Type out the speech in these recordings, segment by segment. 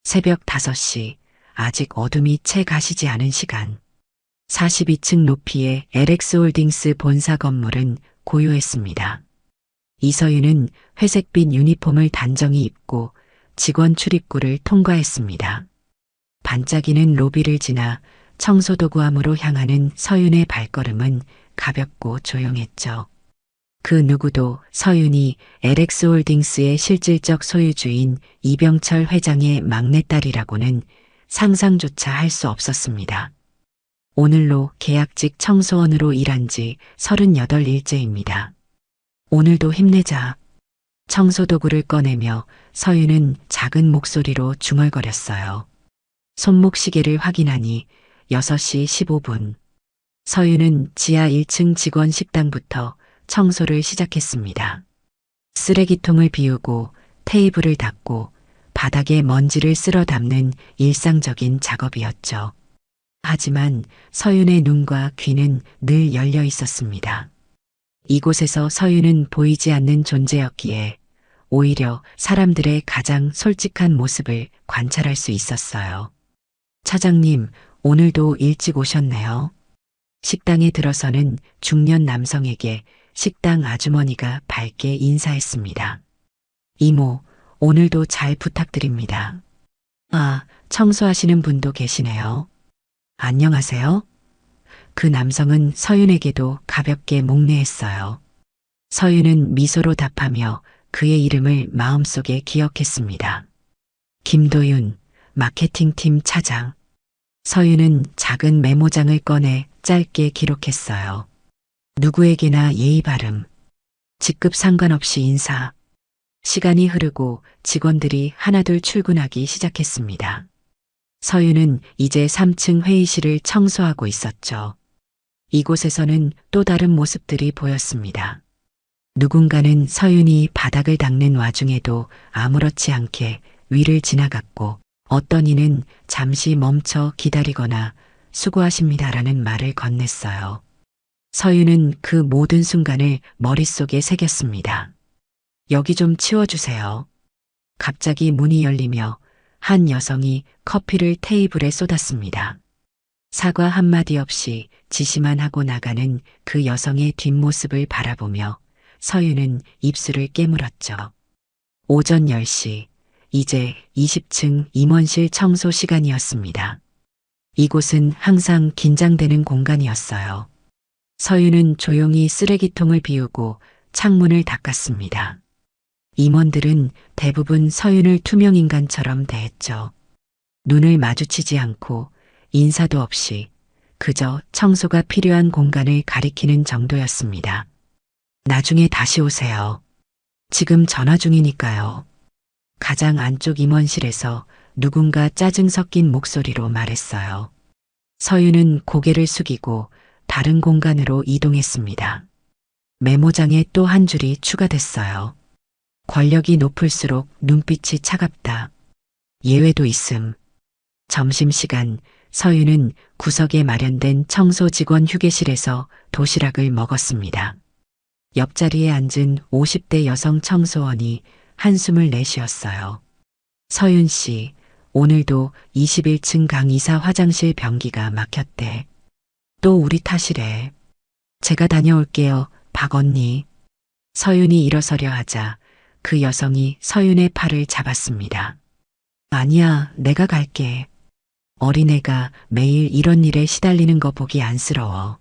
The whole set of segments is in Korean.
새벽 5시, 아직 어둠이 채 가시지 않은 시간. 42층 높이의 LX홀딩스 본사 건물은 고요했습니다. 이서윤은 회색빛 유니폼을 단정히 입고 직원 출입구를 통과했습니다. 반짝이는 로비를 지나 청소도구함으로 향하는 서윤의 발걸음은 가볍고 조용했죠. 그 누구도 서윤이 LX홀딩스의 실질적 소유주인 이병철 회장의 막내딸이라고는 상상조차 할 수 없었습니다. 오늘로 계약직 청소원으로 일한 지 38일째입니다. 오늘도 힘내자. 청소도구를 꺼내며 서윤은 작은 목소리로 중얼거렸어요. 손목시계를 확인하니 6시 15분. 서윤은 지하 1층 직원 식당부터 청소를 시작했습니다. 쓰레기통을 비우고 테이블을 닦고 바닥에 먼지를 쓸어 담는 일상적인 작업이었죠. 하지만 서윤의 눈과 귀는 늘 열려 있었습니다. 이곳에서 서윤은 보이지 않는 존재였기에 오히려 사람들의 가장 솔직한 모습을 관찰할 수 있었어요. 차장님, 오늘도 일찍 오셨네요. 식당에 들어서는 중년 남성에게 식당 아주머니가 밝게 인사했습니다. 이모, 오늘도 잘 부탁드립니다. 아, 청소하시는 분도 계시네요. 안녕하세요. 그 남성은 서윤에게도 가볍게 목례했어요. 서윤은 미소로 답하며 그의 이름을 마음속에 기억했습니다. 김도윤, 마케팅팀 차장. 서윤은 작은 메모장을 꺼내 짧게 기록했어요. 누구에게나 예의 바름. 직급 상관없이 인사. 시간이 흐르고 직원들이 하나둘 출근하기 시작했습니다. 서윤은 이제 3층 회의실을 청소하고 있었죠. 이곳에서는 또 다른 모습들이 보였습니다. 누군가는 서윤이 바닥을 닦는 와중에도 아무렇지 않게 위를 지나갔고 어떤 이는 잠시 멈춰 기다리거나 수고하십니다라는 말을 건넸어요. 서윤은 그 모든 순간을 머릿속에 새겼습니다. 여기 좀 치워주세요. 갑자기 문이 열리며 한 여성이 커피를 테이블에 쏟았습니다. 사과 한마디 없이 지시만 하고 나가는 그 여성의 뒷모습을 바라보며 서윤은 입술을 깨물었죠. 오전 10시, 이제 20층 임원실 청소 시간이었습니다. 이곳은 항상 긴장되는 공간이었어요. 서윤은 조용히 쓰레기통을 비우고 창문을 닦았습니다. 임원들은 대부분 서윤을 투명인간처럼 대했죠. 눈을 마주치지 않고 인사도 없이 그저 청소가 필요한 공간을 가리키는 정도였습니다. 나중에 다시 오세요. 지금 전화 중이니까요. 가장 안쪽 임원실에서 누군가 짜증 섞인 목소리로 말했어요. 서윤은 고개를 숙이고 다른 공간으로 이동했습니다. 메모장에 또 한 줄이 추가됐어요. 권력이 높을수록 눈빛이 차갑다. 예외도 있음. 점심시간 서윤은 구석에 마련된 청소 직원 휴게실에서 도시락을 먹었습니다. 옆자리에 앉은 50대 여성 청소원이 한숨을 내쉬었어요. 서윤 씨, 오늘도 21층 강 이사 화장실 변기가 막혔대. 또 우리 탓이래. 제가 다녀올게요, 박 언니. 서윤이 일어서려 하자 그 여성이 서윤의 팔을 잡았습니다. 아니야, 내가 갈게. 어린애가 매일 이런 일에 시달리는 거 보기 안쓰러워.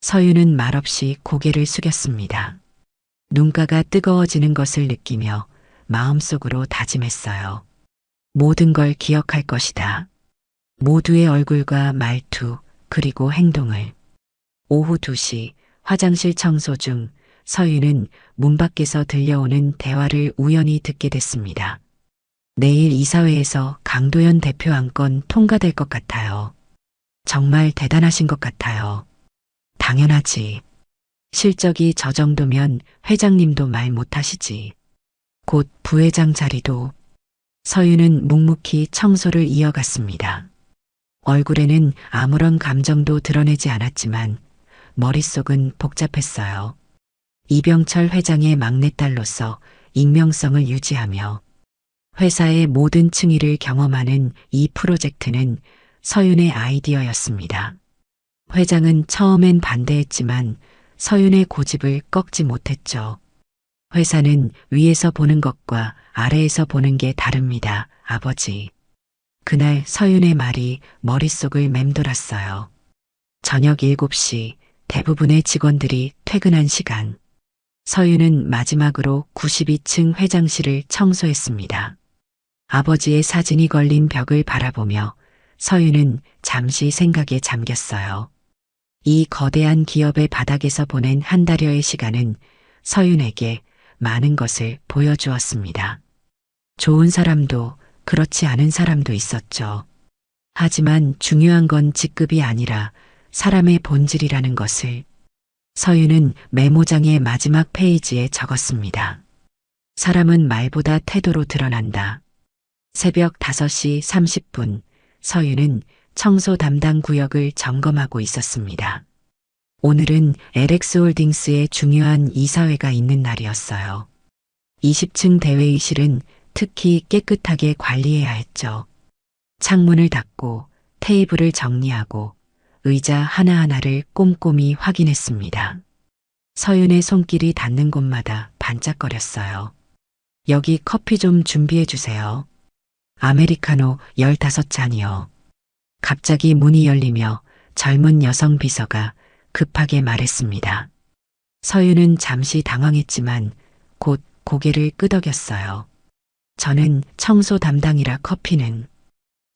서윤은 말없이 고개를 숙였습니다. 눈가가 뜨거워지는 것을 느끼며 마음속으로 다짐했어요. 모든 걸 기억할 것이다. 모두의 얼굴과 말투, 그리고 행동을. 오후 2시 화장실 청소 중 서윤은 문 밖에서 들려오는 대화를 우연히 듣게 됐습니다. 내일 이사회에서 강도연 대표 안건 통과될 것 같아요. 정말 대단하신 것 같아요. 당연하지. 실적이 저 정도면 회장님도 말 못하시지. 곧 부회장 자리도. 서윤은 묵묵히 청소를 이어갔습니다. 얼굴에는 아무런 감정도 드러내지 않았지만 머릿속은 복잡했어요. 이병철 회장의 막내딸로서 익명성을 유지하며 회사의 모든 층위를 경험하는 이 프로젝트는 서윤의 아이디어였습니다. 회장은 처음엔 반대했지만 서윤의 고집을 꺾지 못했죠. 회사는 위에서 보는 것과 아래에서 보는 게 다릅니다, 아버지. 그날 서윤의 말이 머릿속을 맴돌았어요. 저녁 7시 대부분의 직원들이 퇴근한 시간. 서윤은 마지막으로 92층 회장실을 청소했습니다. 아버지의 사진이 걸린 벽을 바라보며 서윤은 잠시 생각에 잠겼어요. 이 거대한 기업의 바닥에서 보낸 한 달여의 시간은 서윤에게 많은 것을 보여주었습니다. 좋은 사람도 그렇지 않은 사람도 있었죠. 하지만 중요한 건 직급이 아니라 사람의 본질이라는 것을 서윤은 메모장의 마지막 페이지에 적었습니다. 사람은 말보다 태도로 드러난다. 새벽 5시 30분 서윤은 청소 담당 구역을 점검하고 있었습니다. 오늘은 LX홀딩스의 중요한 이사회가 있는 날이었어요. 20층 대회의실은 특히 깨끗하게 관리해야 했죠. 창문을 닫고 테이블을 정리하고 의자 하나하나를 꼼꼼히 확인했습니다. 서윤의 손길이 닿는 곳마다 반짝거렸어요. 여기 커피 좀 준비해 주세요. 아메리카노 15잔이요. 갑자기 문이 열리며 젊은 여성 비서가 급하게 말했습니다. 서윤은 잠시 당황했지만 곧 고개를 끄덕였어요. 저는 청소 담당이라 커피는.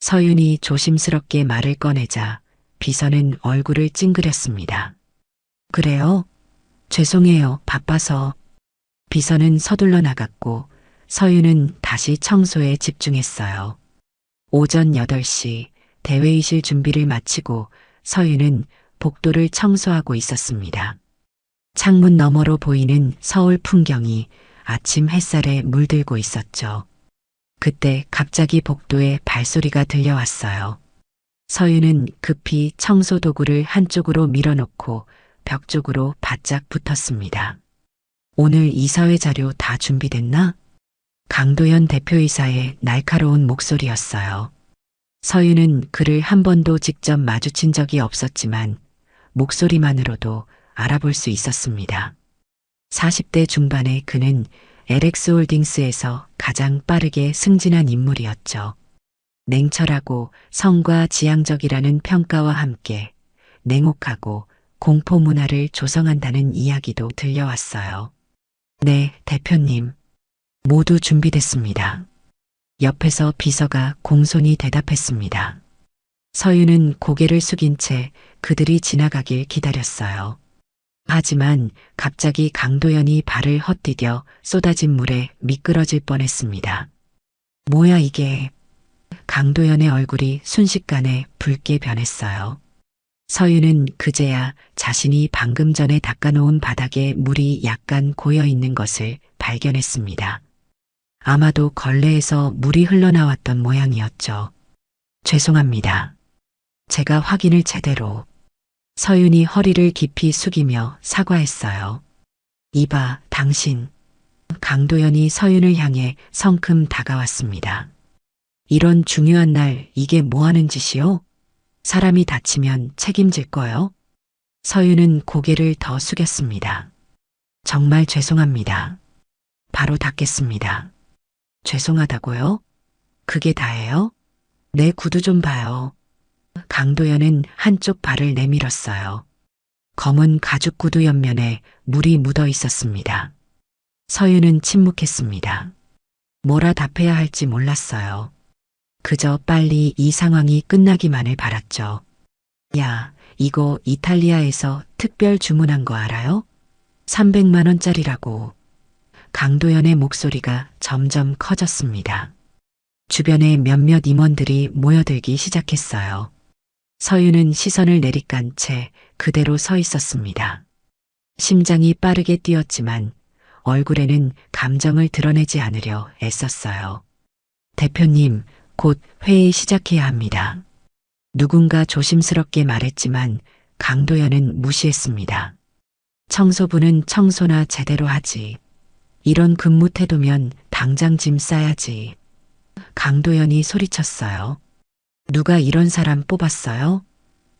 서윤이 조심스럽게 말을 꺼내자 비서는 얼굴을 찡그렸습니다. 그래요? 죄송해요. 바빠서. 비서는 서둘러 나갔고 서윤은 다시 청소에 집중했어요. 오전 8시 대회의실 준비를 마치고 서윤은 복도를 청소하고 있었습니다. 창문 너머로 보이는 서울 풍경이 아침 햇살에 물들고 있었죠. 그때 갑자기 복도에 발소리가 들려왔어요. 서윤은 급히 청소 도구를 한쪽으로 밀어놓고 벽 쪽으로 바짝 붙었습니다. 오늘 이사회 자료 다 준비됐나? 강도연 대표이사의 날카로운 목소리였어요. 서윤은 그를 한 번도 직접 마주친 적이 없었지만 목소리만으로도 알아볼 수 있었습니다. 40대 중반의 그는 LX홀딩스에서 가장 빠르게 승진한 인물이었죠. 냉철하고 성과 지향적이라는 평가와 함께 냉혹하고 공포 문화를 조성한다는 이야기도 들려왔어요. 네, 대표님. 모두 준비됐습니다. 옆에서 비서가 공손히 대답했습니다. 서윤은 고개를 숙인 채 그들이 지나가길 기다렸어요. 하지만 갑자기 강도연이 발을 헛디뎌 쏟아진 물에 미끄러질 뻔했습니다. 뭐야 이게? 강도연의 얼굴이 순식간에 붉게 변했어요. 서윤은 그제야 자신이 방금 전에 닦아놓은 바닥에 물이 약간 고여 있는 것을 발견했습니다. 아마도 걸레에서 물이 흘러나왔던 모양이었죠. 죄송합니다. 제가 확인을 제대로. 서윤이 허리를 깊이 숙이며 사과했어요. 이봐, 당신. 강도연이 서윤을 향해 성큼 다가왔습니다. 이런 중요한 날 이게 뭐 하는 짓이요? 사람이 다치면 책임질 거요? 서윤은 고개를 더 숙였습니다. 정말 죄송합니다. 바로 닦겠습니다. 죄송하다고요? 그게 다예요? 내 구두 좀 봐요. 강도연은 한쪽 발을 내밀었어요. 검은 가죽 구두 옆면에 물이 묻어 있었습니다. 서윤은 침묵했습니다. 뭐라 답해야 할지 몰랐어요. 그저 빨리 이 상황이 끝나기만을 바랐죠. 야, 이거 이탈리아에서 특별 주문한 거 알아요? 300만 원짜리라고. 강도연의 목소리가 점점 커졌습니다. 주변에 몇몇 임원들이 모여들기 시작했어요. 서윤은 시선을 내리깐 채 그대로 서 있었습니다. 심장이 빠르게 뛰었지만 얼굴에는 감정을 드러내지 않으려 애썼어요. 대표님, 곧 회의 시작해야 합니다. 누군가 조심스럽게 말했지만 강도연은 무시했습니다. 청소부는 청소나 제대로 하지. 이런 근무 태도면 당장 짐 싸야지. 강도연이 소리쳤어요. 누가 이런 사람 뽑았어요?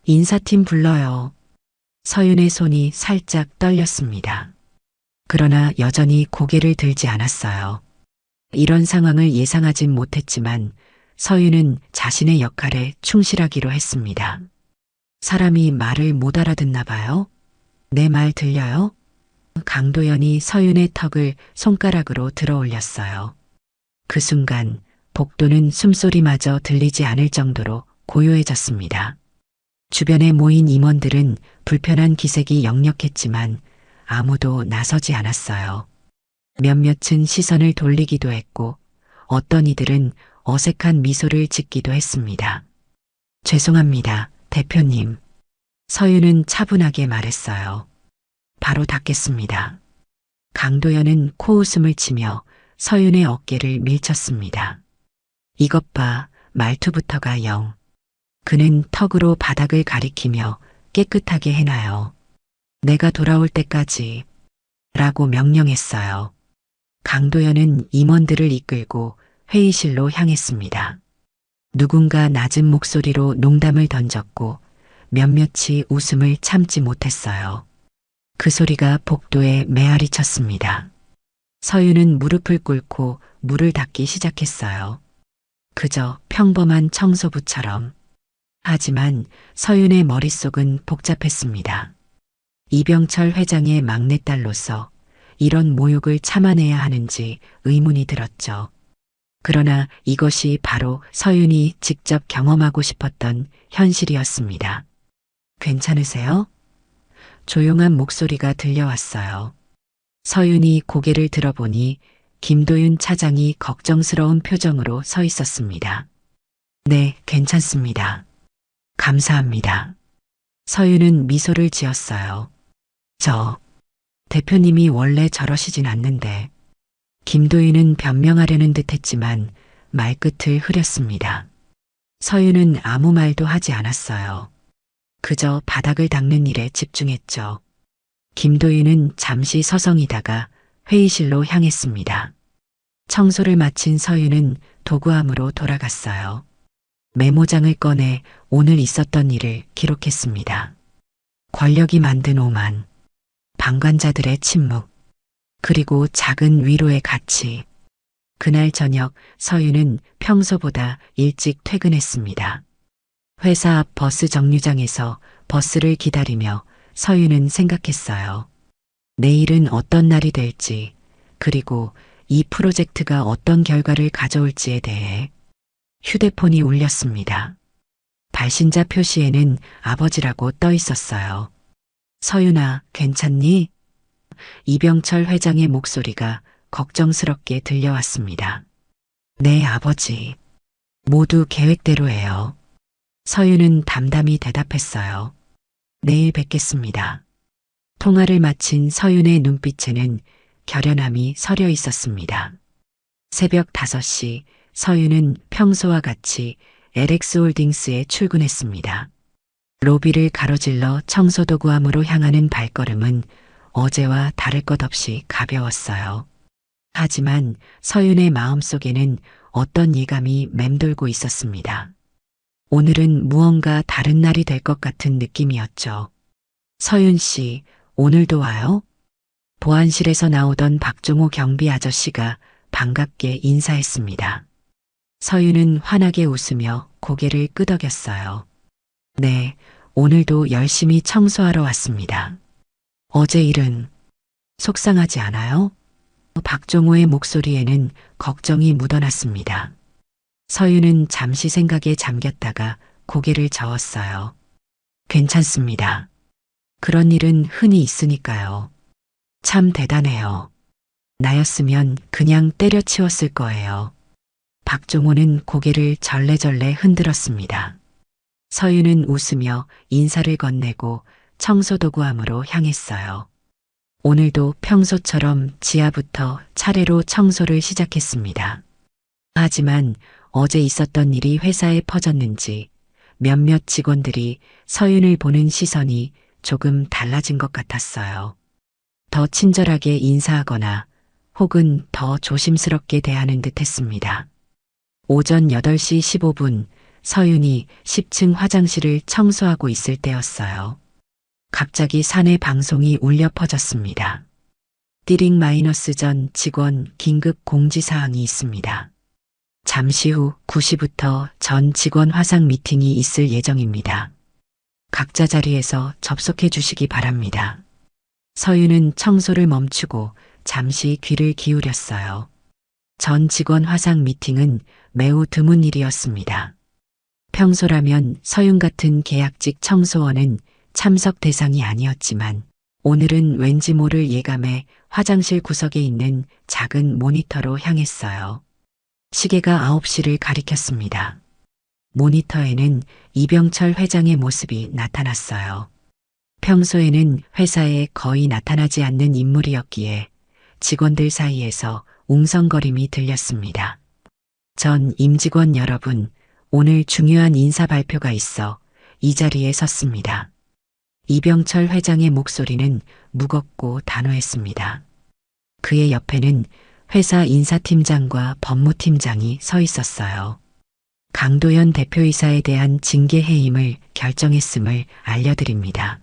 인사팀 불러요. 서윤의 손이 살짝 떨렸습니다. 그러나 여전히 고개를 들지 않았어요. 이런 상황을 예상하진 못했지만 서윤은 자신의 역할에 충실하기로 했습니다. 사람이 말을 못 알아듣나 봐요. 내 말 들려요? 강도연이 서윤의 턱을 손가락으로 들어 올렸어요. 그 순간 복도는 숨소리마저 들리지 않을 정도로 고요해졌습니다. 주변에 모인 임원들은 불편한 기색이 역력했지만 아무도 나서지 않았어요. 몇몇은 시선을 돌리기도 했고 어떤 이들은 어색한 미소를 짓기도 했습니다. 죄송합니다, 대표님. 서윤은 차분하게 말했어요. 바로 닫겠습니다. 강도연은 코웃음을 치며 서윤의 어깨를 밀쳤습니다. 이것 봐, 말투부터가 영. 그는 턱으로 바닥을 가리키며 깨끗하게 해놔요. 내가 돌아올 때까지 라고 명령했어요. 강도연은 임원들을 이끌고 회의실로 향했습니다. 누군가 낮은 목소리로 농담을 던졌고 몇몇이 웃음을 참지 못했어요. 그 소리가 복도에 메아리 쳤습니다. 서윤은 무릎을 꿇고 물을 닦기 시작했어요. 그저 평범한 청소부처럼. 하지만 서윤의 머릿속은 복잡했습니다. 이병철 회장의 막내딸로서 이런 모욕을 참아내야 하는지 의문이 들었죠. 그러나 이것이 바로 서윤이 직접 경험하고 싶었던 현실이었습니다. 괜찮으세요? 조용한 목소리가 들려왔어요. 서윤이 고개를 들어보니 김도윤 차장이 걱정스러운 표정으로 서 있었습니다. 네, 괜찮습니다. 감사합니다. 서윤은 미소를 지었어요. 대표님이 원래 저러시진 않는데. 김도윤은 변명하려는 듯 했지만 말끝을 흐렸습니다. 서윤은 아무 말도 하지 않았어요. 그저 바닥을 닦는 일에 집중했죠. 김도윤은 잠시 서성이다가 회의실로 향했습니다. 청소를 마친 서윤은 도구함으로 돌아갔어요. 메모장을 꺼내 오늘 있었던 일을 기록했습니다. 권력이 만든 오만, 방관자들의 침묵, 그리고 작은 위로의 가치. 그날 저녁 서윤은 평소보다 일찍 퇴근했습니다. 회사 앞 버스 정류장에서 버스를 기다리며 서윤은 생각했어요. 내일은 어떤 날이 될지, 그리고 이 프로젝트가 어떤 결과를 가져올지에 대해. 휴대폰이 울렸습니다. 발신자 표시에는 아버지라고 떠 있었어요. 서윤아, 괜찮니? 이병철 회장의 목소리가 걱정스럽게 들려왔습니다. 네, 아버지. 모두 계획대로예요. 서윤은 담담히 대답했어요. 내일 뵙겠습니다. 통화를 마친 서윤의 눈빛에는 결연함이 서려 있었습니다. 새벽 5시 서윤은 평소와 같이 LX홀딩스에 출근했습니다. 로비를 가로질러 청소도구함으로 향하는 발걸음은 어제와 다를 것 없이 가벼웠어요. 하지만 서윤의 마음속에는 어떤 예감이 맴돌고 있었습니다. 오늘은 무언가 다른 날이 될 것 같은 느낌이었죠. 서윤 씨, 오늘도 와요? 보안실에서 나오던 박종호 경비 아저씨가 반갑게 인사했습니다. 서윤은 환하게 웃으며 고개를 끄덕였어요. 네, 오늘도 열심히 청소하러 왔습니다. 어제 일은 속상하지 않아요? 박종호의 목소리에는 걱정이 묻어났습니다. 서윤은 잠시 생각에 잠겼다가 고개를 저었어요. 괜찮습니다. 그런 일은 흔히 있으니까요. 참 대단해요. 나였으면 그냥 때려치웠을 거예요. 박종호는 고개를 절레절레 흔들었습니다. 서윤은 웃으며 인사를 건네고 청소도구함으로 향했어요. 오늘도 평소처럼 지하부터 차례로 청소를 시작했습니다. 하지만 어제 있었던 일이 회사에 퍼졌는지 몇몇 직원들이 서윤을 보는 시선이 조금 달라진 것 같았어요. 더 친절하게 인사하거나 혹은 더 조심스럽게 대하는 듯 했습니다. 오전 8시 15분 서윤이 10층 화장실을 청소하고 있을 때였어요. 갑자기 사내 방송이 울려 퍼졌습니다. 띠링 마이너스 전 직원 긴급 공지사항이 있습니다. 잠시 후 9시부터 전 직원 화상 미팅이 있을 예정입니다. 각자 자리에서 접속해 주시기 바랍니다. 서윤은 청소를 멈추고 잠시 귀를 기울였어요. 전 직원 화상 미팅은 매우 드문 일이었습니다. 평소라면 서윤 같은 계약직 청소원은 참석 대상이 아니었지만 오늘은 왠지 모를 예감에 화장실 구석에 있는 작은 모니터로 향했어요. 시계가 9시를 가리켰습니다. 모니터에는 이병철 회장의 모습이 나타났어요. 평소에는 회사에 거의 나타나지 않는 인물이었기에 직원들 사이에서 웅성거림이 들렸습니다. 전 임직원 여러분, 오늘 중요한 인사 발표가 있어 이 자리에 섰습니다. 이병철 회장의 목소리는 무겁고 단호했습니다. 그의 옆에는 회사 인사팀장과 법무팀장이 서 있었어요. 강도연 대표이사에 대한 징계 해임을 결정했음을 알려드립니다.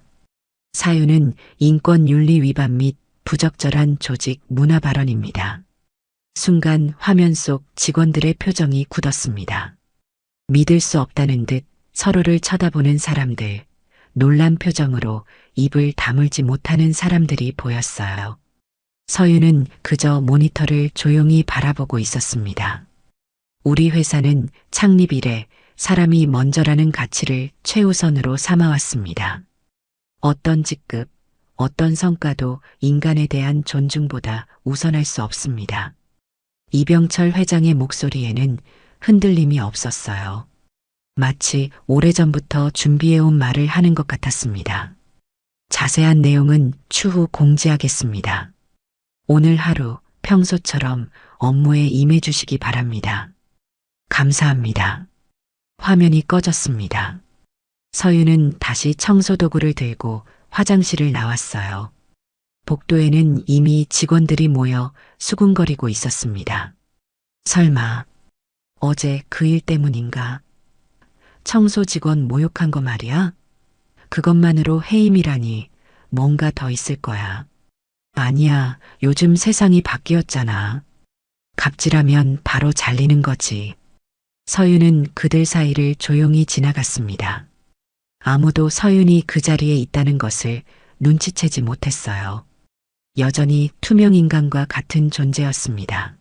사유는 인권윤리 위반 및 부적절한 조직 문화 발언입니다. 순간 화면 속 직원들의 표정이 굳었습니다. 믿을 수 없다는 듯 서로를 쳐다보는 사람들, 놀란 표정으로 입을 다물지 못하는 사람들이 보였어요. 서유는 그저 모니터를 조용히 바라보고 있었습니다. 우리 회사는 창립 이래 사람이 먼저라는 가치를 최우선으로 삼아왔습니다. 어떤 직급, 어떤 성과도 인간에 대한 존중보다 우선할 수 없습니다. 이병철 회장의 목소리에는 흔들림이 없었어요. 마치 오래전부터 준비해온 말을 하는 것 같았습니다. 자세한 내용은 추후 공지하겠습니다. 오늘 하루 평소처럼 업무에 임해 주시기 바랍니다. 감사합니다. 화면이 꺼졌습니다. 서유는 다시 청소도구를 들고 화장실을 나왔어요. 복도에는 이미 직원들이 모여 수군거리고 있었습니다. 설마 어제 그 일 때문인가? 청소 직원 모욕한 거 말이야? 그것만으로 해임이라니 뭔가 더 있을 거야. 아니야, 요즘 세상이 바뀌었잖아. 갑질하면 바로 잘리는 거지. 서윤은 그들 사이를 조용히 지나갔습니다. 아무도 서윤이 그 자리에 있다는 것을 눈치채지 못했어요. 여전히 투명인간과 같은 존재였습니다.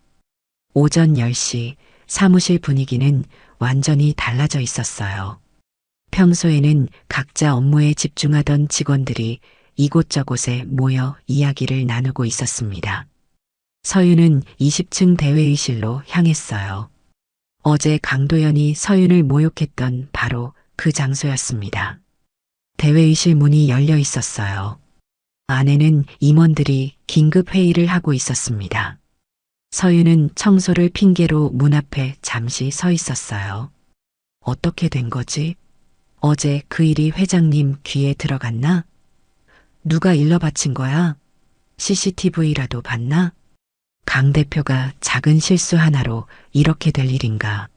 오전 10시 사무실 분위기는 완전히 달라져 있었어요. 평소에는 각자 업무에 집중하던 직원들이 이곳저곳에 모여 이야기를 나누고 있었습니다. 서윤은 20층 대회의실로 향했어요. 어제 강도연이 서윤을 모욕했던 바로 그 장소였습니다. 대회의실 문이 열려 있었어요. 안에는 임원들이 긴급 회의를 하고 있었습니다. 서윤은 청소를 핑계로 문 앞에 잠시 서 있었어요. 어떻게 된 거지? 어제 그 일이 회장님 귀에 들어갔나? 누가 일러 바친 거야? CCTV라도 봤나? 강 대표가 작은 실수 하나로 이렇게 될 일인가?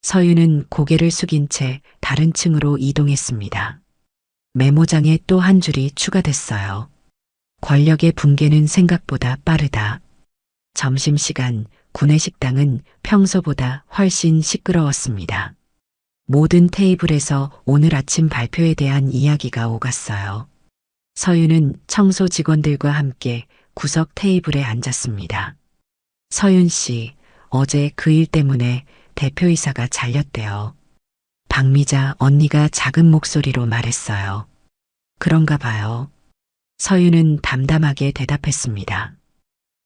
서윤은 고개를 숙인 채 다른 층으로 이동했습니다. 메모장에 또 한 줄이 추가됐어요. 권력의 붕괴는 생각보다 빠르다. 점심시간 구내식당은 평소보다 훨씬 시끄러웠습니다. 모든 테이블에서 오늘 아침 발표에 대한 이야기가 오갔어요. 서윤은 청소 직원들과 함께 구석 테이블에 앉았습니다. 서윤 씨, 어제 그 일 때문에 대표이사가 잘렸대요. 박미자 언니가 작은 목소리로 말했어요. 그런가 봐요. 서윤은 담담하게 대답했습니다.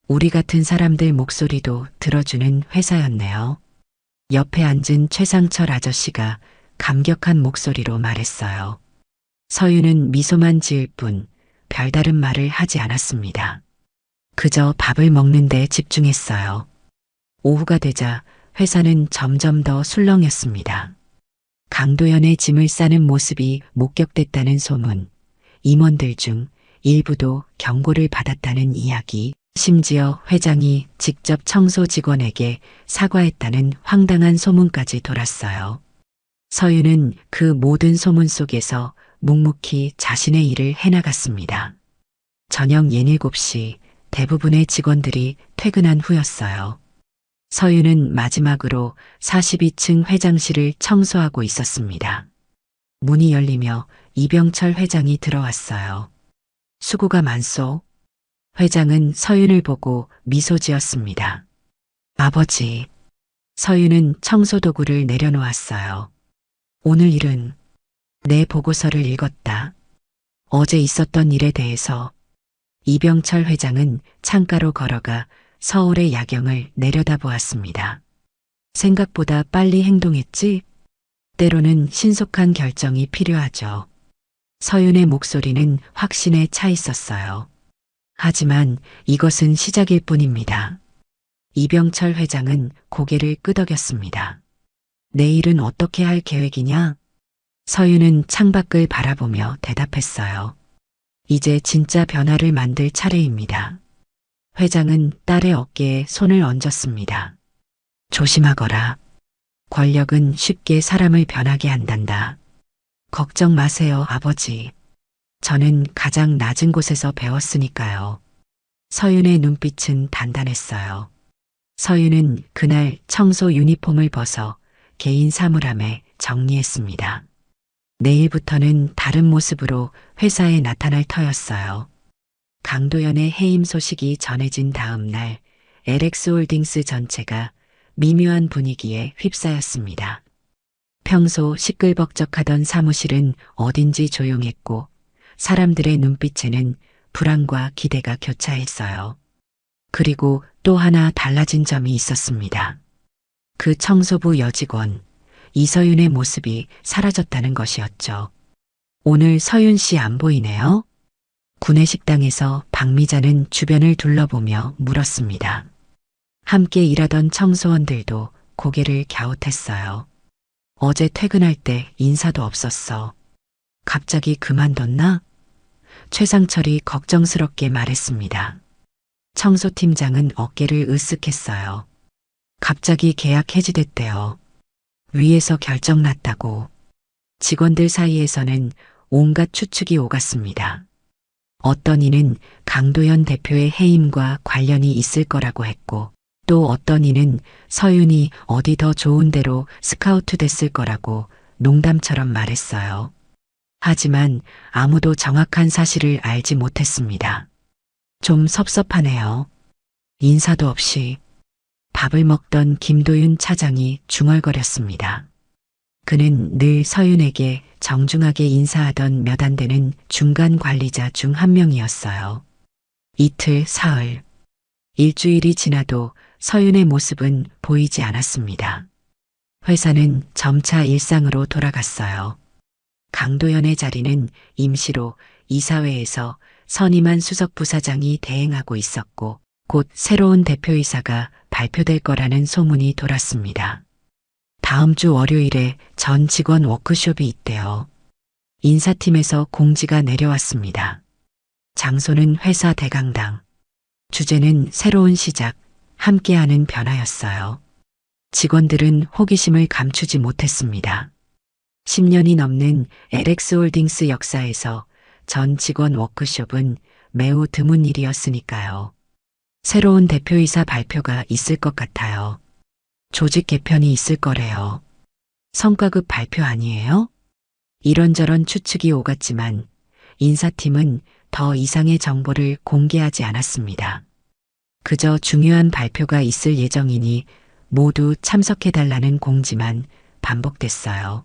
우리 같은 사람들 목소리도 들어주는 회사였네요. 옆에 앉은 최상철 아저씨가 감격한 목소리로 말했어요. 서윤은 미소만 지을 뿐 별다른 말을 하지 않았습니다. 그저 밥을 먹는 데 집중했어요. 오후가 되자 회사는 점점 더 술렁였습니다. 강도연의 짐을 싸는 모습이 목격됐다는 소문, 임원들 중 일부도 경고를 받았다는 이야기, 심지어 회장이 직접 청소 직원에게 사과했다는 황당한 소문까지 돌았어요. 서윤은 그 모든 소문 속에서 묵묵히 자신의 일을 해나갔습니다. 저녁 7시 대부분의 직원들이 퇴근한 후였어요. 서윤은 마지막으로 42층 회장실을 청소하고 있었습니다. 문이 열리며 이병철 회장이 들어왔어요. 수고가 많소. 회장은 서윤을 보고 미소 지었습니다. 아버지. 서윤은 청소도구를 내려놓았어요. 오늘 일은 내 보고서를 읽었다. 어제 있었던 일에 대해서. 이병철 회장은 창가로 걸어가 서울의 야경을 내려다보았습니다. 생각보다 빨리 행동했지? 때로는 신속한 결정이 필요하죠. 서윤의 목소리는 확신에 차 있었어요. 하지만 이것은 시작일 뿐입니다. 이병철 회장은 고개를 끄덕였습니다. 내일은 어떻게 할 계획이냐? 서윤은 창밖을 바라보며 대답했어요. 이제 진짜 변화를 만들 차례입니다. 회장은 딸의 어깨에 손을 얹었습니다. 조심하거라. 권력은 쉽게 사람을 변하게 한단다. 걱정 마세요, 아버지. 저는 가장 낮은 곳에서 배웠으니까요. 서윤의 눈빛은 단단했어요. 서윤은 그날 청소 유니폼을 벗어 개인 사물함에 정리했습니다. 내일부터는 다른 모습으로 회사에 나타날 터였어요. 강도연의 해임 소식이 전해진 다음 날 LX홀딩스 전체가 미묘한 분위기에 휩싸였습니다. 평소 시끌벅적하던 사무실은 어딘지 조용했고 사람들의 눈빛에는 불안과 기대가 교차했어요. 그리고 또 하나 달라진 점이 있었습니다. 그 청소부 여직원 이서윤의 모습이 사라졌다는 것이었죠. 오늘 서윤 씨 안 보이네요? 구내식당에서 박미자는 주변을 둘러보며 물었습니다. 함께 일하던 청소원들도 고개를 갸웃했어요. 어제 퇴근할 때 인사도 없었어. 갑자기 그만뒀나? 최상철이 걱정스럽게 말했습니다. 청소팀장은 어깨를 으쓱했어요. 갑자기 계약 해지됐대요. 위에서 결정 났다고. 직원들 사이에서는 온갖 추측이 오갔습니다. 어떤 이는 강도연 대표의 해임과 관련이 있을 거라고 했고 또 어떤 이는 서윤이 어디 더 좋은 데로 스카우트 됐을 거라고 농담처럼 말했어요. 하지만 아무도 정확한 사실을 알지 못했습니다. 좀 섭섭하네요. 인사도 없이. 밥을 먹던 김도윤 차장이 중얼거렸습니다. 그는 늘 서윤에게 정중하게 인사하던 몇 안 되는 중간 관리자 중 한 명이었어요. 이틀, 사흘, 일주일이 지나도 서윤의 모습은 보이지 않았습니다. 회사는 점차 일상으로 돌아갔어요. 강도연의 자리는 임시로 이사회에서 선임한 수석부사장이 대행하고 있었고 곧 새로운 대표이사가 발표될 거라는 소문이 돌았습니다. 다음 주 월요일에 전 직원 워크숍이 있대요. 인사팀에서 공지가 내려왔습니다. 장소는 회사 대강당. 주제는 새로운 시작, 함께하는 변화였어요. 직원들은 호기심을 감추지 못했습니다. 10년이 넘는 LX홀딩스 역사에서 전 직원 워크숍은 매우 드문 일이었으니까요. 새로운 대표이사 발표가 있을 것 같아요. 조직 개편이 있을 거래요. 성과급 발표 아니에요? 이런저런 추측이 오갔지만 인사팀은 더 이상의 정보를 공개하지 않았습니다. 그저 중요한 발표가 있을 예정이니 모두 참석해달라는 공지만 반복됐어요.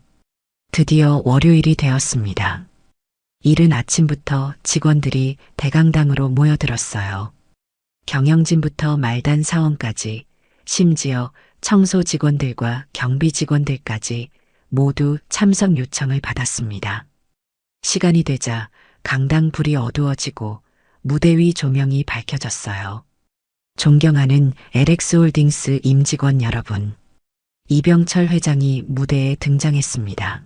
드디어 월요일이 되었습니다. 이른 아침부터 직원들이 대강당으로 모여들었어요. 경영진부터 말단 사원까지, 심지어 청소 직원들과 경비 직원들까지 모두 참석 요청을 받았습니다. 시간이 되자 강당 불이 어두워지고 무대 위 조명이 밝혀졌어요. 존경하는 LX홀딩스 임직원 여러분, 이병철 회장이 무대에 등장했습니다.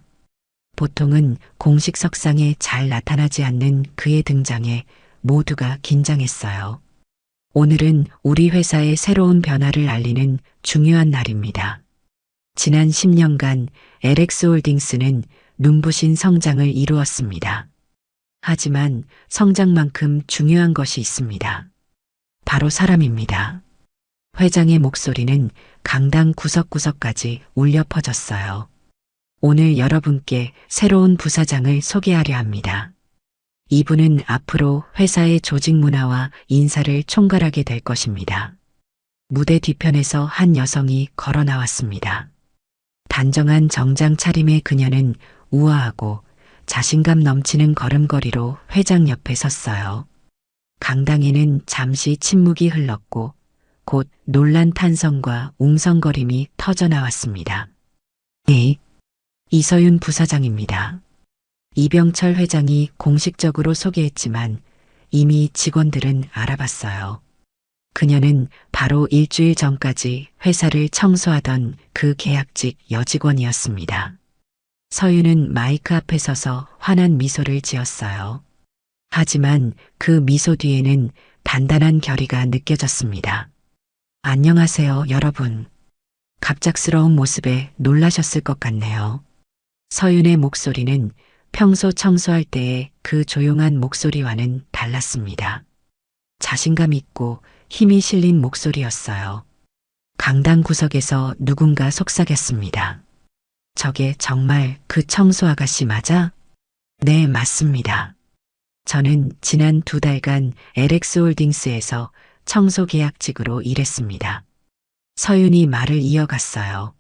보통은 공식 석상에 잘 나타나지 않는 그의 등장에 모두가 긴장했어요. 오늘은 우리 회사의 새로운 변화를 알리는 중요한 날입니다. 지난 10년간 LX홀딩스는 눈부신 성장을 이루었습니다. 하지만 성장만큼 중요한 것이 있습니다. 바로 사람입니다. 회장의 목소리는 강당 구석구석까지 울려 퍼졌어요. 오늘 여러분께 새로운 부사장을 소개하려 합니다. 이분은 앞으로 회사의 조직 문화와 인사를 총괄하게 될 것입니다. 무대 뒤편에서 한 여성이 걸어 나왔습니다. 단정한 정장 차림의 그녀는 우아하고 자신감 넘치는 걸음걸이로 회장 옆에 섰어요. 강당에는 잠시 침묵이 흘렀고 곧 놀란 탄성과 웅성거림이 터져 나왔습니다. 네, 이서윤 부사장입니다. 이병철 회장이 공식적으로 소개했지만 이미 직원들은 알아봤어요. 그녀는 바로 일주일 전까지 회사를 청소하던 그 계약직 여직원이었습니다. 서윤은 마이크 앞에 서서 환한 미소를 지었어요. 하지만 그 미소 뒤에는 단단한 결의가 느껴졌습니다. 안녕하세요, 여러분. 갑작스러운 모습에 놀라셨을 것 같네요. 서윤의 목소리는 평소 청소할 때의 그 조용한 목소리와는 달랐습니다. 자신감 있고 힘이 실린 목소리였어요. 강당 구석에서 누군가 속삭였습니다. 저게 정말 그 청소 아가씨 맞아? 네, 맞습니다. 저는 지난 2달간 LX홀딩스에서 청소 계약직으로 일했습니다. 서윤이 말을 이어갔어요.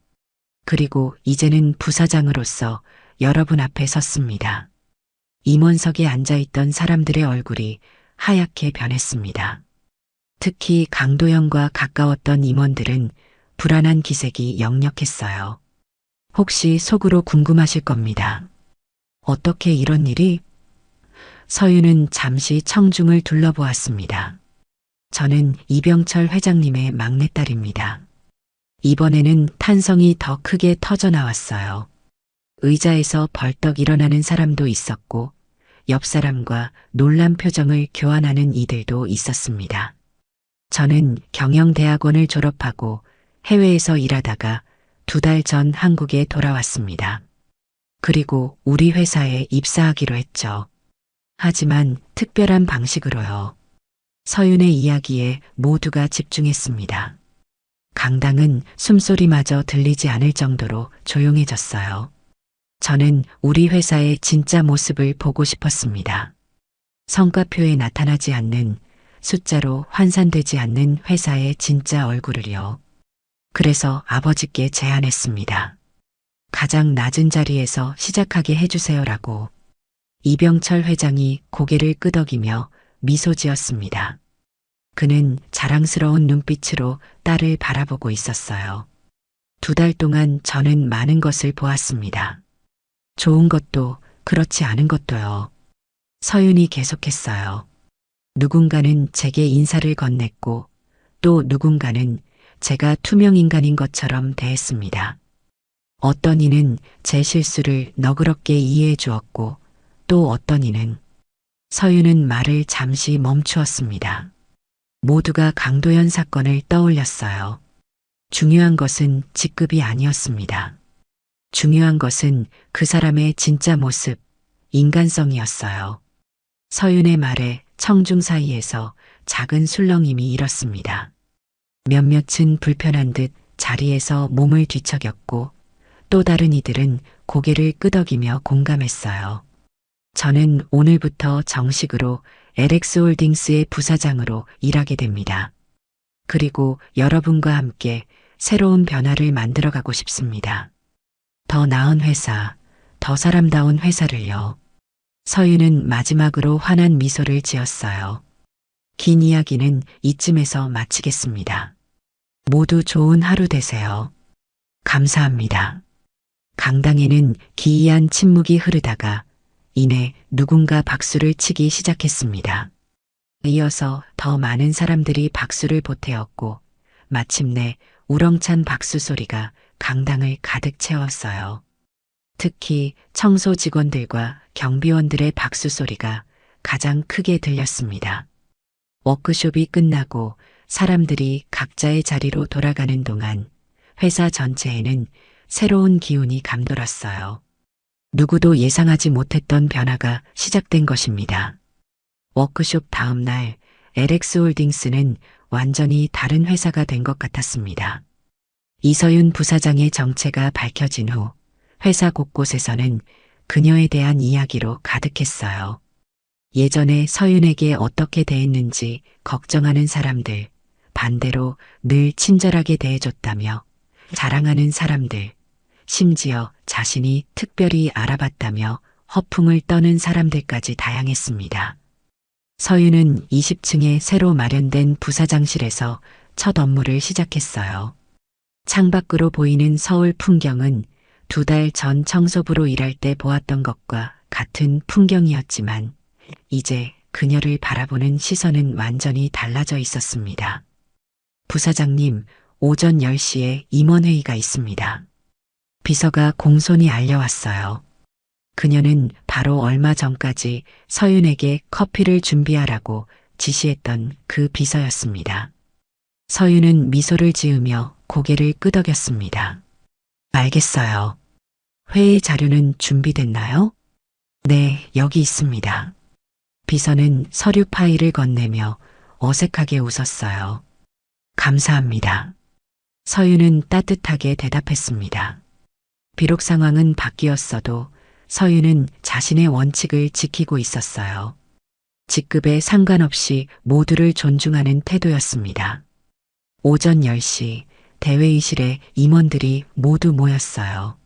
그리고 이제는 부사장으로서 여러분 앞에 섰습니다. 임원석에 앉아있던 사람들의 얼굴이 하얗게 변했습니다. 특히 강도현과 가까웠던 임원들은 불안한 기색이 역력했어요. 혹시 속으로 궁금하실 겁니다. 어떻게 이런 일이? 서윤은 잠시 청중을 둘러보았습니다. 저는 이병철 회장님의 막내딸입니다. 이번에는 탄성이 더 크게 터져 나왔어요. 의자에서 벌떡 일어나는 사람도 있었고 옆 사람과 놀란 표정을 교환하는 이들도 있었습니다. 저는 경영대학원을 졸업하고 해외에서 일하다가 2달 전 한국에 돌아왔습니다. 그리고 우리 회사에 입사하기로 했죠. 하지만 특별한 방식으로요. 서윤의 이야기에 모두가 집중했습니다. 강당은 숨소리마저 들리지 않을 정도로 조용해졌어요. 저는 우리 회사의 진짜 모습을 보고 싶었습니다. 성과표에 나타나지 않는, 숫자로 환산되지 않는 회사의 진짜 얼굴을요. 그래서 아버지께 제안했습니다. 가장 낮은 자리에서 시작하게 해주세요라고. 이병철 회장이 고개를 끄덕이며 미소 지었습니다. 그는 자랑스러운 눈빛으로 딸을 바라보고 있었어요. 2달 동안 저는 많은 것을 보았습니다. 좋은 것도 그렇지 않은 것도요. 서윤이 계속했어요. 누군가는 제게 인사를 건넸고 또 누군가는 제가 투명인간인 것처럼 대했습니다. 어떤 이는 제 실수를 너그럽게 이해해 주었고 또 어떤 이는 서윤은 말을 잠시 멈추었습니다. 모두가 강도현 사건을 떠올렸어요. 중요한 것은 직급이 아니었습니다. 중요한 것은 그 사람의 진짜 모습, 인간성이었어요. 서윤의 말에 청중 사이에서 작은 술렁임이 일었습니다. 몇몇은 불편한 듯 자리에서 몸을 뒤척였고 또 다른 이들은 고개를 끄덕이며 공감했어요. 저는 오늘부터 정식으로 LX홀딩스의 부사장으로 일하게 됩니다. 그리고 여러분과 함께 새로운 변화를 만들어가고 싶습니다. 더 나은 회사, 더 사람다운 회사를요. 서윤은 마지막으로 환한 미소를 지었어요. 긴 이야기는 이쯤에서 마치겠습니다. 모두 좋은 하루 되세요. 감사합니다. 강당에는 기이한 침묵이 흐르다가 이내 누군가 박수를 치기 시작했습니다. 이어서 더 많은 사람들이 박수를 보태었고 마침내 우렁찬 박수 소리가 강당을 가득 채웠어요. 특히 청소 직원들과 경비원들의 박수 소리가 가장 크게 들렸습니다. 워크숍이 끝나고 사람들이 각자의 자리로 돌아가는 동안 회사 전체에는 새로운 기운이 감돌았어요. 누구도 예상하지 못했던 변화가 시작된 것입니다. 워크숍 다음 날 LX홀딩스는 완전히 다른 회사가 된 것 같았습니다. 이서윤 부사장의 정체가 밝혀진 후 회사 곳곳에서는 그녀에 대한 이야기로 가득했어요. 예전에 서윤에게 어떻게 대했는지 걱정하는 사람들, 반대로 늘 친절하게 대해줬다며 자랑하는 사람들, 심지어 자신이 특별히 알아봤다며 허풍을 떠는 사람들까지 다양했습니다. 서윤은 20층에 새로 마련된 부사장실에서 첫 업무를 시작했어요. 창밖으로 보이는 서울 풍경은 2달 전 청소부로 일할 때 보았던 것과 같은 풍경이었지만 이제 그녀를 바라보는 시선은 완전히 달라져 있었습니다. 부사장님, 오전 10시에 임원회의가 있습니다. 비서가 공손히 알려왔어요. 그녀는 바로 얼마 전까지 서윤에게 커피를 준비하라고 지시했던 그 비서였습니다. 서윤은 미소를 지으며 고개를 끄덕였습니다. 알겠어요. 회의 자료는 준비됐나요? 네, 여기 있습니다. 비서는 서류 파일을 건네며 어색하게 웃었어요. 감사합니다. 서윤은 따뜻하게 대답했습니다. 비록 상황은 바뀌었어도 서윤은 자신의 원칙을 지키고 있었어요. 직급에 상관없이 모두를 존중하는 태도였습니다. 오전 10시 대회의실에 임원들이 모두 모였어요.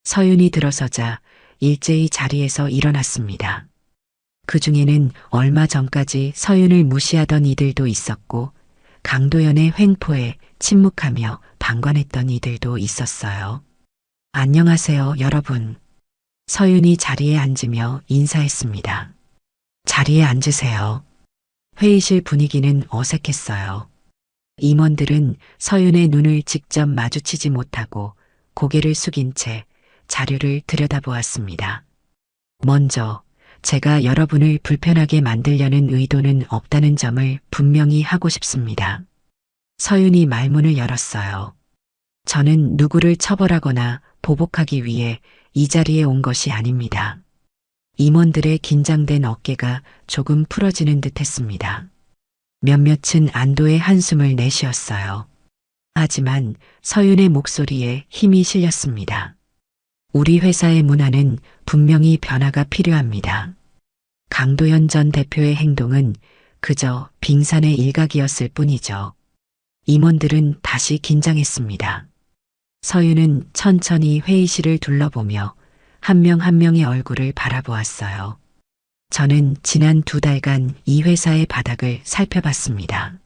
서윤이 들어서자 일제히 자리에서 일어났습니다. 그 중에는 얼마 전까지 서윤을 무시하던 이들도 있었고 강도연의 횡포에 침묵하며 방관했던 이들도 있었어요. 안녕하세요, 여러분. 서윤이 자리에 앉으며 인사했습니다. 자리에 앉으세요. 회의실 분위기는 어색했어요. 임원들은 서윤의 눈을 직접 마주치지 못하고 고개를 숙인 채 자료를 들여다보았습니다. 먼저 제가 여러분을 불편하게 만들려는 의도는 없다는 점을 분명히 하고 싶습니다. 서윤이 말문을 열었어요. 저는 누구를 처벌하거나 보복하기 위해 이 자리에 온 것이 아닙니다. 임원들의 긴장된 어깨가 조금 풀어지는 듯 했습니다. 몇몇은 안도의 한숨을 내쉬었어요. 하지만 서윤의 목소리에 힘이 실렸습니다. 우리 회사의 문화는 분명히 변화가 필요합니다. 강도연 전 대표의 행동은 그저 빙산의 일각이었을 뿐이죠. 임원들은 다시 긴장했습니다. 서윤은 천천히 회의실을 둘러보며 한 명 한 명의 얼굴을 바라보았어요. 저는 지난 2달간 이 회사의 바닥을 살펴봤습니다.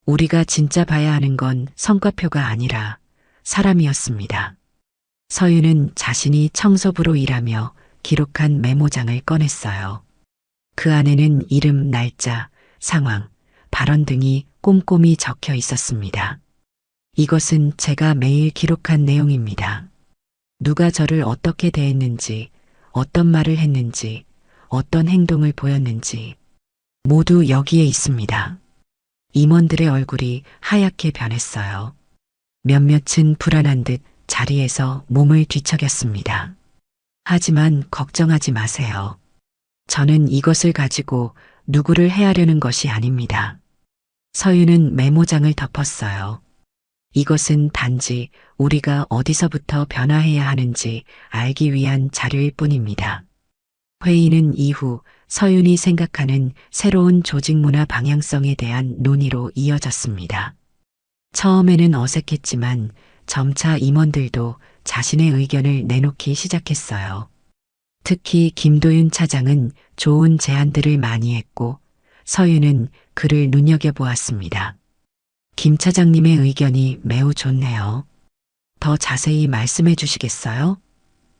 우리가 진짜 봐야 하는 건 성과표가 아니라 사람이었습니다. 서윤은 자신이 청소부로 일하며 기록한 메모장을 꺼냈어요. 그 안에는 이름, 날짜, 상황, 발언 등이 꼼꼼히 적혀 있었습니다. 이것은 제가 매일 기록한 내용입니다. 누가 저를 어떻게 대했는지, 어떤 말을 했는지, 어떤 행동을 보였는지 모두 여기에 있습니다. 임원들의 얼굴이 하얗게 변했어요. 몇몇은 불안한 듯 자리에서 몸을 뒤척였습니다. 하지만 걱정하지 마세요. 저는 이것을 가지고 누구를 해하려는 것이 아닙니다. 서윤은 메모장을 덮었어요. 이것은 단지 우리가 어디서부터 변화해야 하는지 알기 위한 자료일 뿐입니다. 회의는 이후 서윤이 생각하는 새로운 조직 문화 방향성에 대한 논의로 이어졌습니다. 처음에는 어색했지만 점차 임원들도 자신의 의견을 내놓기 시작했어요. 특히 김도윤 차장은 좋은 제안들을 많이 했고 서윤은 그를 눈여겨보았습니다. 김 차장님의 의견이 매우 좋네요. 더 자세히 말씀해 주시겠어요?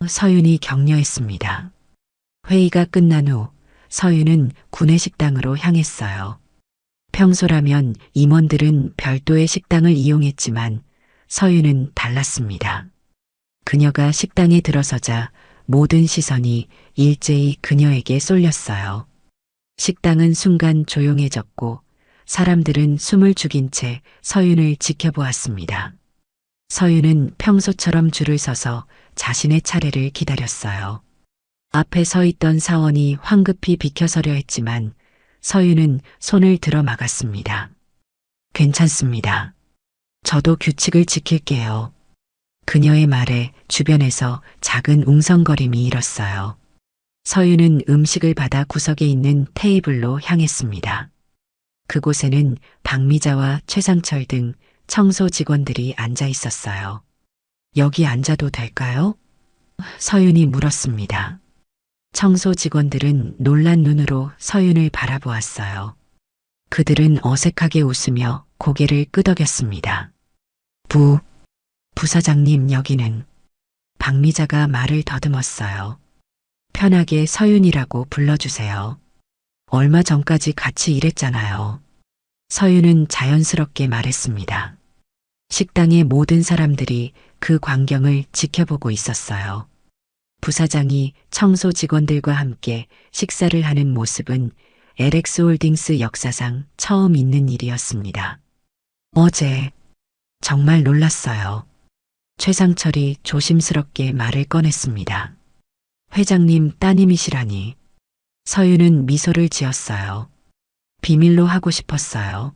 서윤이 격려했습니다. 회의가 끝난 후 서윤은 구내식당으로 향했어요. 평소라면 임원들은 별도의 식당을 이용했지만 서윤은 달랐습니다. 그녀가 식당에 들어서자 모든 시선이 일제히 그녀에게 쏠렸어요. 식당은 순간 조용해졌고 사람들은 숨을 죽인 채 서윤을 지켜보았습니다. 서윤은 평소처럼 줄을 서서 자신의 차례를 기다렸어요. 앞에 서 있던 사원이 황급히 비켜서려 했지만 서윤은 손을 들어 막았습니다. 괜찮습니다. 저도 규칙을 지킬게요. 그녀의 말에 주변에서 작은 웅성거림이 일었어요. 서윤은 음식을 받아 구석에 있는 테이블로 향했습니다. 그곳에는 박미자와 최상철 등 청소 직원들이 앉아 있었어요. 여기 앉아도 될까요? 서윤이 물었습니다. 청소 직원들은 놀란 눈으로 서윤을 바라보았어요. 그들은 어색하게 웃으며 고개를 끄덕였습니다. 부사장님 여기는. 박미자가 말을 더듬었어요. 편하게 서윤이라고 불러주세요. 얼마 전까지 같이 일했잖아요. 서윤은 자연스럽게 말했습니다. 식당의 모든 사람들이 그 광경을 지켜보고 있었어요. 부사장이 청소 직원들과 함께 식사를 하는 모습은 LX홀딩스 역사상 처음 있는 일이었습니다. 어제 정말 놀랐어요. 최상철이 조심스럽게 말을 꺼냈습니다. 회장님 따님이시라니. 서윤은 미소를 지었어요. 비밀로 하고 싶었어요.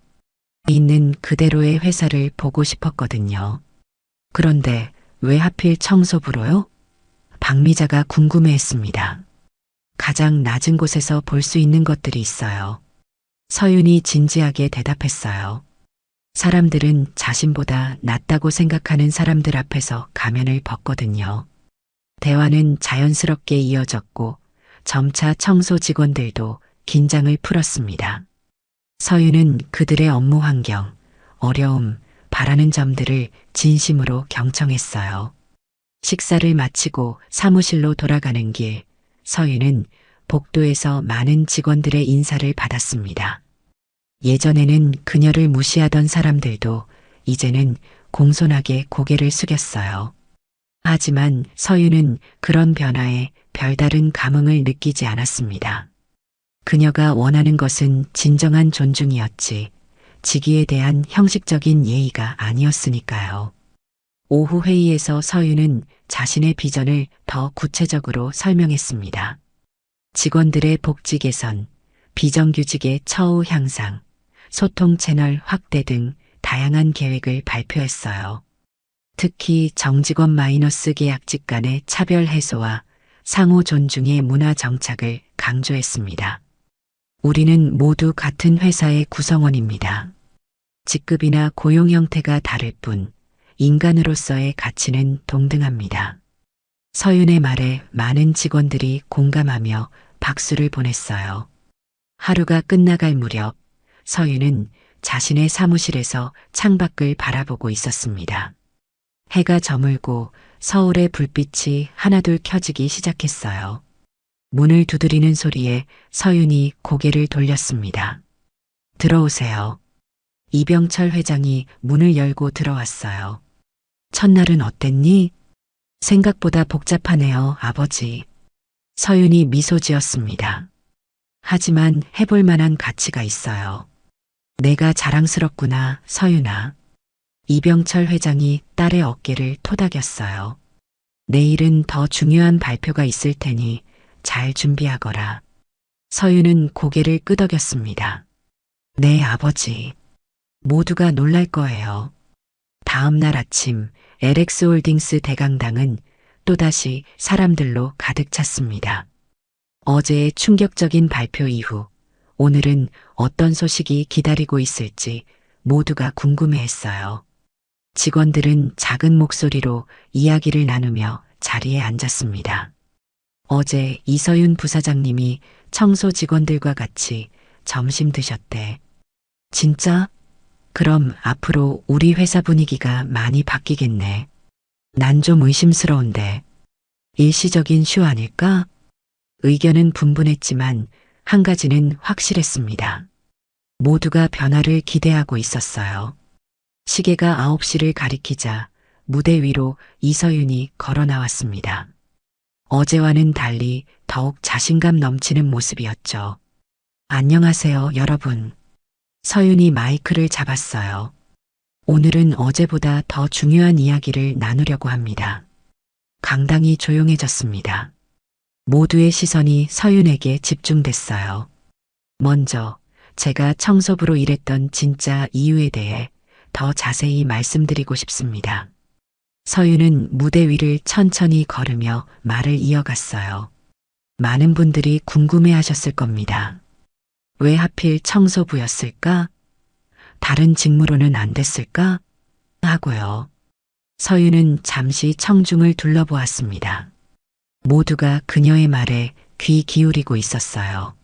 있는 그대로의 회사를 보고 싶었거든요. 그런데 왜 하필 청소부로요? 박미자가 궁금해했습니다. 가장 낮은 곳에서 볼 수 있는 것들이 있어요. 서윤이 진지하게 대답했어요. 사람들은 자신보다 낫다고 생각하는 사람들 앞에서 가면을 벗거든요. 대화는 자연스럽게 이어졌고 점차 청소 직원들도 긴장을 풀었습니다. 서윤은 그들의 업무 환경, 어려움, 바라는 점들을 진심으로 경청했어요. 식사를 마치고 사무실로 돌아가는 길, 서윤은 복도에서 많은 직원들의 인사를 받았습니다. 예전에는 그녀를 무시하던 사람들도 이제는 공손하게 고개를 숙였어요. 하지만 서윤은 그런 변화에 별다른 감흥을 느끼지 않았습니다. 그녀가 원하는 것은 진정한 존중이었지, 직위에 대한 형식적인 예의가 아니었으니까요. 오후 회의에서 서윤은 자신의 비전을 더 구체적으로 설명했습니다. 직원들의 복지 개선, 비정규직의 처우 향상, 소통 채널 확대 등 다양한 계획을 발표했어요. 특히 정직원 마이너스 계약직 간의 차별 해소와 상호 존중의 문화 정착을 강조했습니다. 우리는 모두 같은 회사의 구성원입니다. 직급이나 고용 형태가 다를 뿐 인간으로서의 가치는 동등합니다. 서윤의 말에 많은 직원들이 공감하며 박수를 보냈어요. 하루가 끝나갈 무렵 서윤은 자신의 사무실에서 창밖을 바라보고 있었습니다. 해가 저물고 서울의 불빛이 하나둘 켜지기 시작했어요. 문을 두드리는 소리에 서윤이 고개를 돌렸습니다. 들어오세요. 이병철 회장이 문을 열고 들어왔어요. 첫날은 어땠니? 생각보다 복잡하네요, 아버지. 서윤이 미소 지었습니다. 하지만 해볼 만한 가치가 있어요. 내가 자랑스럽구나, 서윤아. 이병철 회장이 딸의 어깨를 토닥였어요. 내일은 더 중요한 발표가 있을 테니 잘 준비하거라. 서윤은 고개를 끄덕였습니다. 네, 아버지. 모두가 놀랄 거예요. 다음 날 아침 LX홀딩스 대강당은 또다시 사람들로 가득 찼습니다. 어제의 충격적인 발표 이후 오늘은 어떤 소식이 기다리고 있을지 모두가 궁금해했어요. 직원들은 작은 목소리로 이야기를 나누며 자리에 앉았습니다. 어제 이서윤 부사장님이 청소 직원들과 같이 점심 드셨대. 진짜? 그럼 앞으로 우리 회사 분위기가 많이 바뀌겠네. 난 좀 의심스러운데. 일시적인 쇼 아닐까? 의견은 분분했지만 한 가지는 확실했습니다. 모두가 변화를 기대하고 있었어요. 시계가 9시를 가리키자 무대 위로 이서윤이 걸어 나왔습니다. 어제와는 달리 더욱 자신감 넘치는 모습이었죠. 안녕하세요, 여러분. 서윤이 마이크를 잡았어요. 오늘은 어제보다 더 중요한 이야기를 나누려고 합니다. 강당이 조용해졌습니다. 모두의 시선이 서윤에게 집중됐어요. 먼저 제가 청소부로 일했던 진짜 이유에 대해 더 자세히 말씀드리고 싶습니다. 서윤은 무대 위를 천천히 걸으며 말을 이어갔어요. 많은 분들이 궁금해 하셨을 겁니다. 왜 하필 청소부였을까? 다른 직무로는 안 됐을까? 하고요. 서윤은 잠시 청중을 둘러보았습니다. 모두가 그녀의 말에 귀 기울이고 있었어요.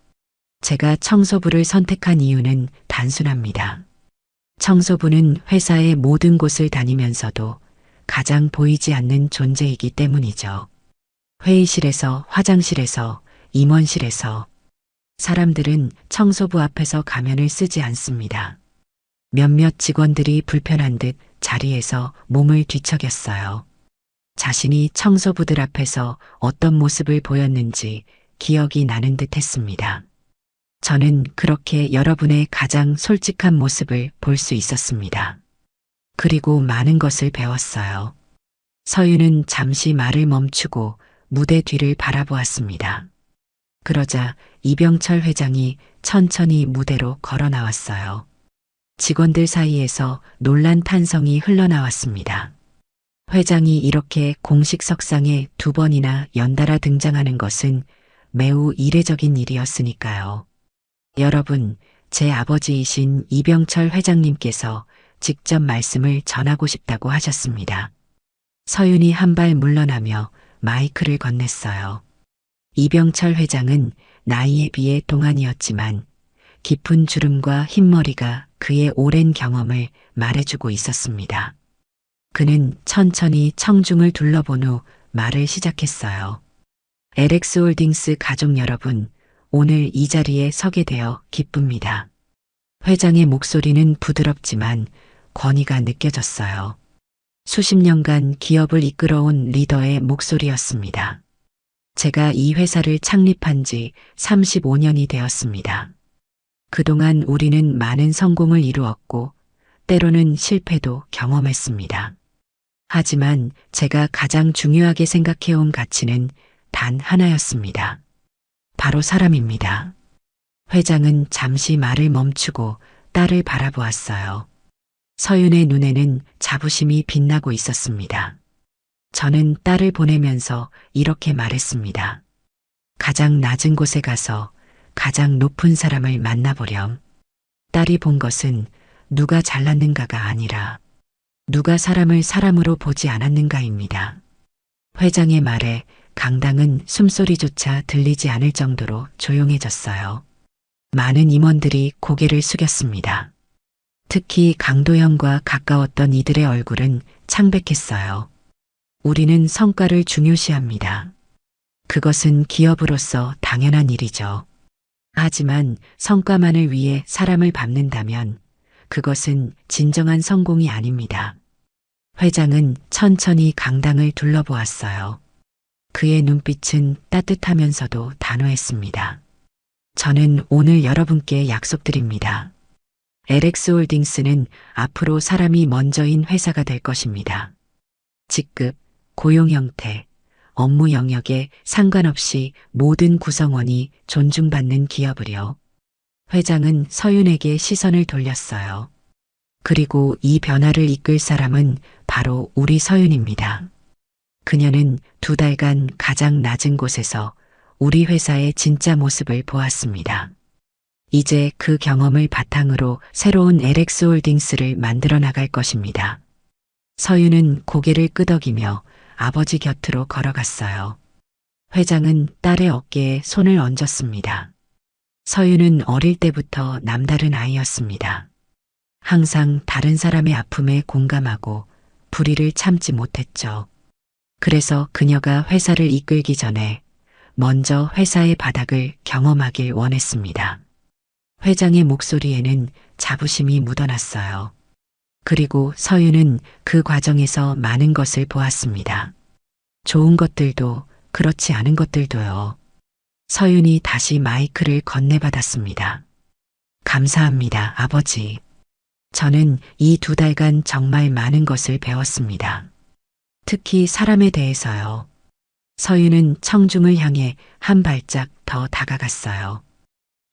제가 청소부를 선택한 이유는 단순합니다. 청소부는 회사의 모든 곳을 다니면서도 가장 보이지 않는 존재이기 때문이죠. 회의실에서, 화장실에서, 임원실에서 사람들은 청소부 앞에서 가면을 쓰지 않습니다. 몇몇 직원들이 불편한 듯 자리에서 몸을 뒤척였어요. 자신이 청소부들 앞에서 어떤 모습을 보였는지 기억이 나는 듯 했습니다. 저는 그렇게 여러분의 가장 솔직한 모습을 볼 수 있었습니다. 그리고 많은 것을 배웠어요. 서윤은 잠시 말을 멈추고 무대 뒤를 바라보았습니다. 그러자 이병철 회장이 천천히 무대로 걸어 나왔어요. 직원들 사이에서 놀란 탄성이 흘러나왔습니다. 회장이 이렇게 공식 석상에 2번이나 연달아 등장하는 것은 매우 이례적인 일이었으니까요. 여러분, 제 아버지이신 이병철 회장님께서 직접 말씀을 전하고 싶다고 하셨습니다. 서윤이 한 발 물러나며 마이크를 건넸어요. 이병철 회장은 나이에 비해 동안이었지만 깊은 주름과 흰머리가 그의 오랜 경험을 말해주고 있었습니다. 그는 천천히 청중을 둘러본 후 말을 시작했어요. LX홀딩스 가족 여러분, 오늘 이 자리에 서게 되어 기쁩니다. 회장의 목소리는 부드럽지만 권위가 느껴졌어요. 수십 년간 기업을 이끌어온 리더의 목소리였습니다. 제가 이 회사를 창립한 지 35년이 되었습니다. 그동안 우리는 많은 성공을 이루었고 때로는 실패도 경험했습니다. 하지만 제가 가장 중요하게 생각해온 가치는 단 하나였습니다. 바로 사람입니다. 회장은 잠시 말을 멈추고 딸을 바라보았어요. 서윤의 눈에는 자부심이 빛나고 있었습니다. 저는 딸을 보내면서 이렇게 말했습니다. 가장 낮은 곳에 가서 가장 높은 사람을 만나보렴. 딸이 본 것은 누가 잘났는가가 아니라 누가 사람을 사람으로 보지 않았는가입니다. 회장의 말에 강당은 숨소리조차 들리지 않을 정도로 조용해졌어요. 많은 임원들이 고개를 숙였습니다. 특히 강도현과 가까웠던 이들의 얼굴은 창백했어요. 우리는 성과를 중요시합니다. 그것은 기업으로서 당연한 일이죠. 하지만 성과만을 위해 사람을 밟는다면 그것은 진정한 성공이 아닙니다. 회장은 천천히 강당을 둘러보았어요. 그의 눈빛은 따뜻하면서도 단호했습니다. 저는 오늘 여러분께 약속드립니다. LX홀딩스는 앞으로 사람이 먼저인 회사가 될 것입니다. 직급, 고용 형태, 업무 영역에 상관없이 모든 구성원이 존중받는 기업을요. 회장은 서윤에게 시선을 돌렸어요. 그리고 이 변화를 이끌 사람은 바로 우리 서윤입니다. 그녀는 2달간 가장 낮은 곳에서 우리 회사의 진짜 모습을 보았습니다. 이제 그 경험을 바탕으로 새로운 LX홀딩스를 만들어 나갈 것입니다. 서윤은 고개를 끄덕이며 아버지 곁으로 걸어갔어요. 회장은 딸의 어깨에 손을 얹었습니다. 서윤은 어릴 때부터 남다른 아이였습니다. 항상 다른 사람의 아픔에 공감하고 불의를 참지 못했죠. 그래서 그녀가 회사를 이끌기 전에 먼저 회사의 바닥을 경험하길 원했습니다. 회장의 목소리에는 자부심이 묻어났어요. 그리고 서윤은 그 과정에서 많은 것을 보았습니다. 좋은 것들도 그렇지 않은 것들도요. 서윤이 다시 마이크를 건네받았습니다. 감사합니다, 아버지. 저는 이 2달간 정말 많은 것을 배웠습니다. 특히 사람에 대해서요. 서윤은 청중을 향해 한 발짝 더 다가갔어요.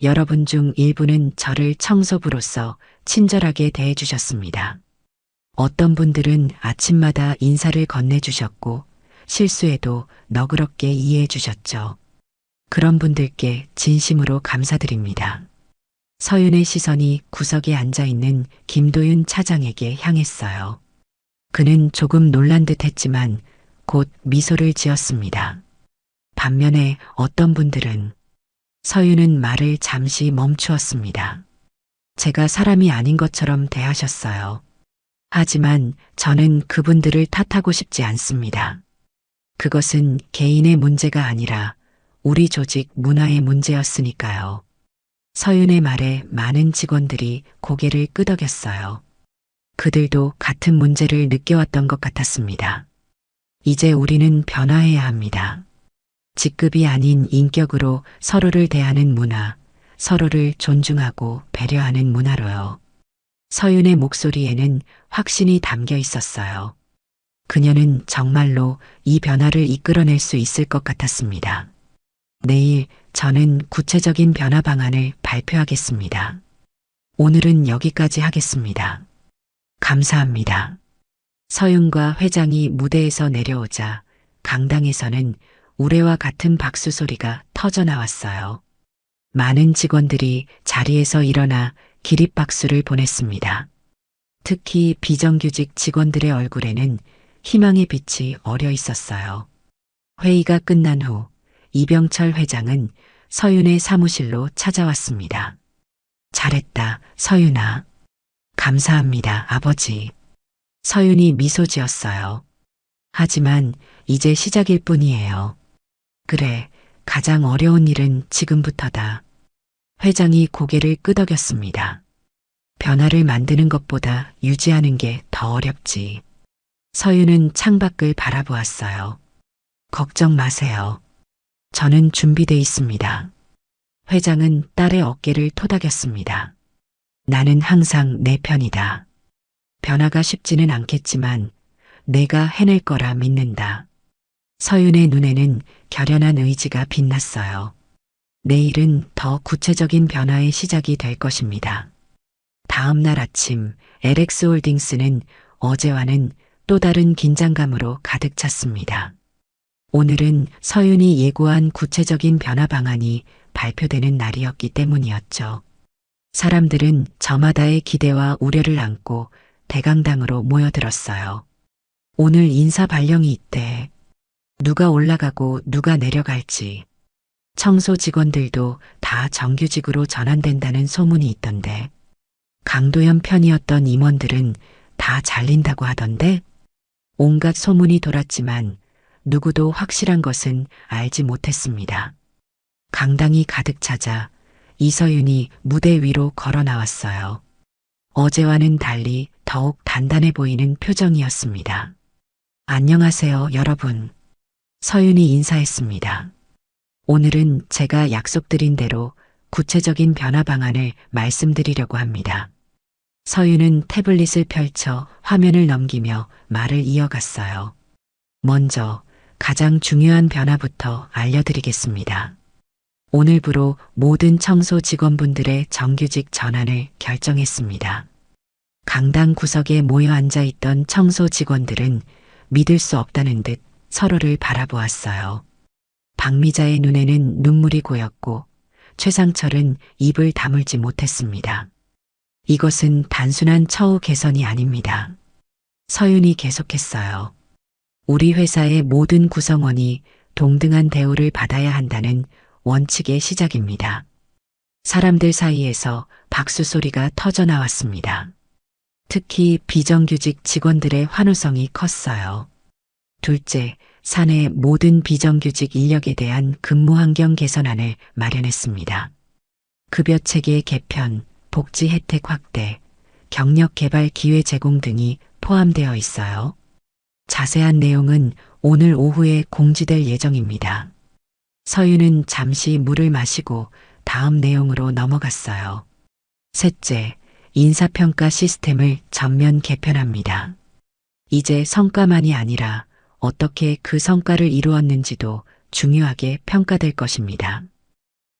여러분 중 일부는 저를 청소부로서 친절하게 대해주셨습니다. 어떤 분들은 아침마다 인사를 건네주셨고 실수에도 너그럽게 이해해 주셨죠. 그런 분들께 진심으로 감사드립니다. 서윤의 시선이 구석에 앉아있는 김도윤 차장에게 향했어요. 그는 조금 놀란 듯 했지만 곧 미소를 지었습니다. 반면에 어떤 분들은 서윤은 말을 잠시 멈추었습니다. 제가 사람이 아닌 것처럼 대하셨어요. 하지만 저는 그분들을 탓하고 싶지 않습니다. 그것은 개인의 문제가 아니라 우리 조직 문화의 문제였으니까요. 서윤의 말에 많은 직원들이 고개를 끄덕였어요. 그들도 같은 문제를 느껴왔던 것 같았습니다. 이제 우리는 변화해야 합니다. 직급이 아닌 인격으로 서로를 대하는 문화, 서로를 존중하고 배려하는 문화로요. 서윤의 목소리에는 확신이 담겨 있었어요. 그녀는 정말로 이 변화를 이끌어낼 수 있을 것 같았습니다. 내일 저는 구체적인 변화 방안을 발표하겠습니다. 오늘은 여기까지 하겠습니다. 감사합니다. 서윤과 회장이 무대에서 내려오자 강당에서는 우레와 같은 박수 소리가 터져 나왔어요. 많은 직원들이 자리에서 일어나 기립박수를 보냈습니다. 특히 비정규직 직원들의 얼굴에는 희망의 빛이 어려 있었어요. 회의가 끝난 후 이병철 회장은 서윤의 사무실로 찾아왔습니다. 잘했다, 서윤아. 감사합니다, 아버지. 서윤이 미소 지었어요. 하지만 이제 시작일 뿐이에요. 그래, 가장 어려운 일은 지금부터다. 회장이 고개를 끄덕였습니다. 변화를 만드는 것보다 유지하는 게 더 어렵지. 서윤은 창밖을 바라보았어요. 걱정 마세요. 저는 준비돼 있습니다. 회장은 딸의 어깨를 토닥였습니다. 나는 항상 내 편이다. 변화가 쉽지는 않겠지만 내가 해낼 거라 믿는다. 서윤의 눈에는 결연한 의지가 빛났어요. 내일은 더 구체적인 변화의 시작이 될 것입니다. 다음 날 아침 LX홀딩스는 어제와는 또 다른 긴장감으로 가득 찼습니다. 오늘은 서윤이 예고한 구체적인 변화 방안이 발표되는 날이었기 때문이었죠. 사람들은 저마다의 기대와 우려를 안고 대강당으로 모여들었어요. 오늘 인사 발령이 있대. 누가 올라가고 누가 내려갈지. 청소 직원들도 다 정규직으로 전환된다는 소문이 있던데. 강도연 편이었던 임원들은 다 잘린다고 하던데. 온갖 소문이 돌았지만 누구도 확실한 것은 알지 못했습니다. 강당이 가득 차자 이서윤이 무대 위로 걸어 나왔어요. 어제와는 달리 더욱 단단해 보이는 표정이었습니다. 안녕하세요, 여러분. 서윤이 인사했습니다. 오늘은 제가 약속드린 대로 구체적인 변화 방안을 말씀드리려고 합니다. 서윤은 태블릿을 펼쳐 화면을 넘기며 말을 이어갔어요. 먼저 가장 중요한 변화부터 알려드리겠습니다. 오늘부로 모든 청소 직원분들의 정규직 전환을 결정했습니다. 강당 구석에 모여 앉아 있던 청소 직원들은 믿을 수 없다는 듯 서로를 바라보았어요. 박미자의 눈에는 눈물이 고였고 최상철은 입을 다물지 못했습니다. 이것은 단순한 처우 개선이 아닙니다. 서윤이 계속했어요. 우리 회사의 모든 구성원이 동등한 대우를 받아야 한다는 원칙의 시작입니다. 사람들 사이에서 박수 소리가 터져 나왔습니다. 특히 비정규직 직원들의 환호성이 컸어요. 둘째, 사내 모든 비정규직 인력에 대한 근무 환경 개선안을 마련했습니다. 급여 체계 개편, 복지 혜택 확대, 경력 개발 기회 제공 등이 포함되어 있어요. 자세한 내용은 오늘 오후에 공지될 예정입니다. 서윤은 잠시 물을 마시고 다음 내용으로 넘어갔어요. 셋째, 인사평가 시스템을 전면 개편합니다. 이제 성과만이 아니라 어떻게 그 성과를 이루었는지도 중요하게 평가될 것입니다.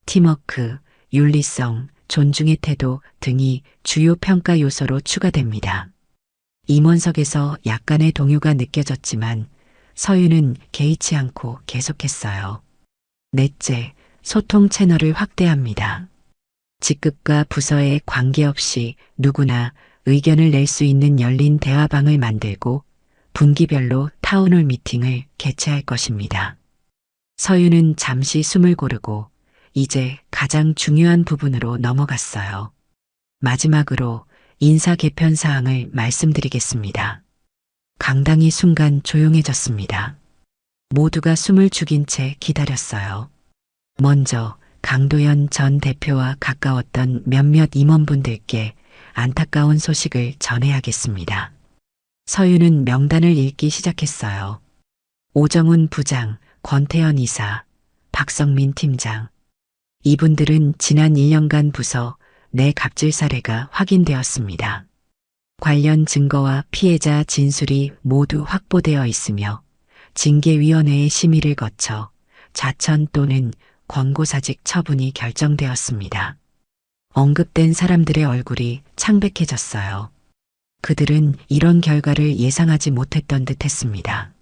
팀워크, 윤리성, 존중의 태도 등이 주요 평가 요소로 추가됩니다. 임원석에서 약간의 동요가 느껴졌지만 서윤은 개의치 않고 계속했어요. 넷째, 소통 채널을 확대합니다. 직급과 부서에 관계없이 누구나 의견을 낼 수 있는 열린 대화방을 만들고 분기별로 타운홀 미팅을 개최할 것입니다. 서윤은 잠시 숨을 고르고 이제 가장 중요한 부분으로 넘어갔어요. 마지막으로 인사 개편 사항을 말씀드리겠습니다. 강당이 순간 조용해졌습니다. 모두가 숨을 죽인 채 기다렸어요. 먼저 강도연 전 대표와 가까웠던 몇몇 임원분들께 안타까운 소식을 전해야겠습니다. 서윤은 명단을 읽기 시작했어요. 오정훈 부장, 권태현 이사, 박성민 팀장. 이분들은 지난 1년간 부서 내 갑질 사례가 확인되었습니다. 관련 증거와 피해자 진술이 모두 확보되어 있으며 징계위원회의 심의를 거쳐 자천 또는 권고사직 처분이 결정되었습니다. 언급된 사람들의 얼굴이 창백해졌어요. 그들은 이런 결과를 예상하지 못했던 듯 했습니다.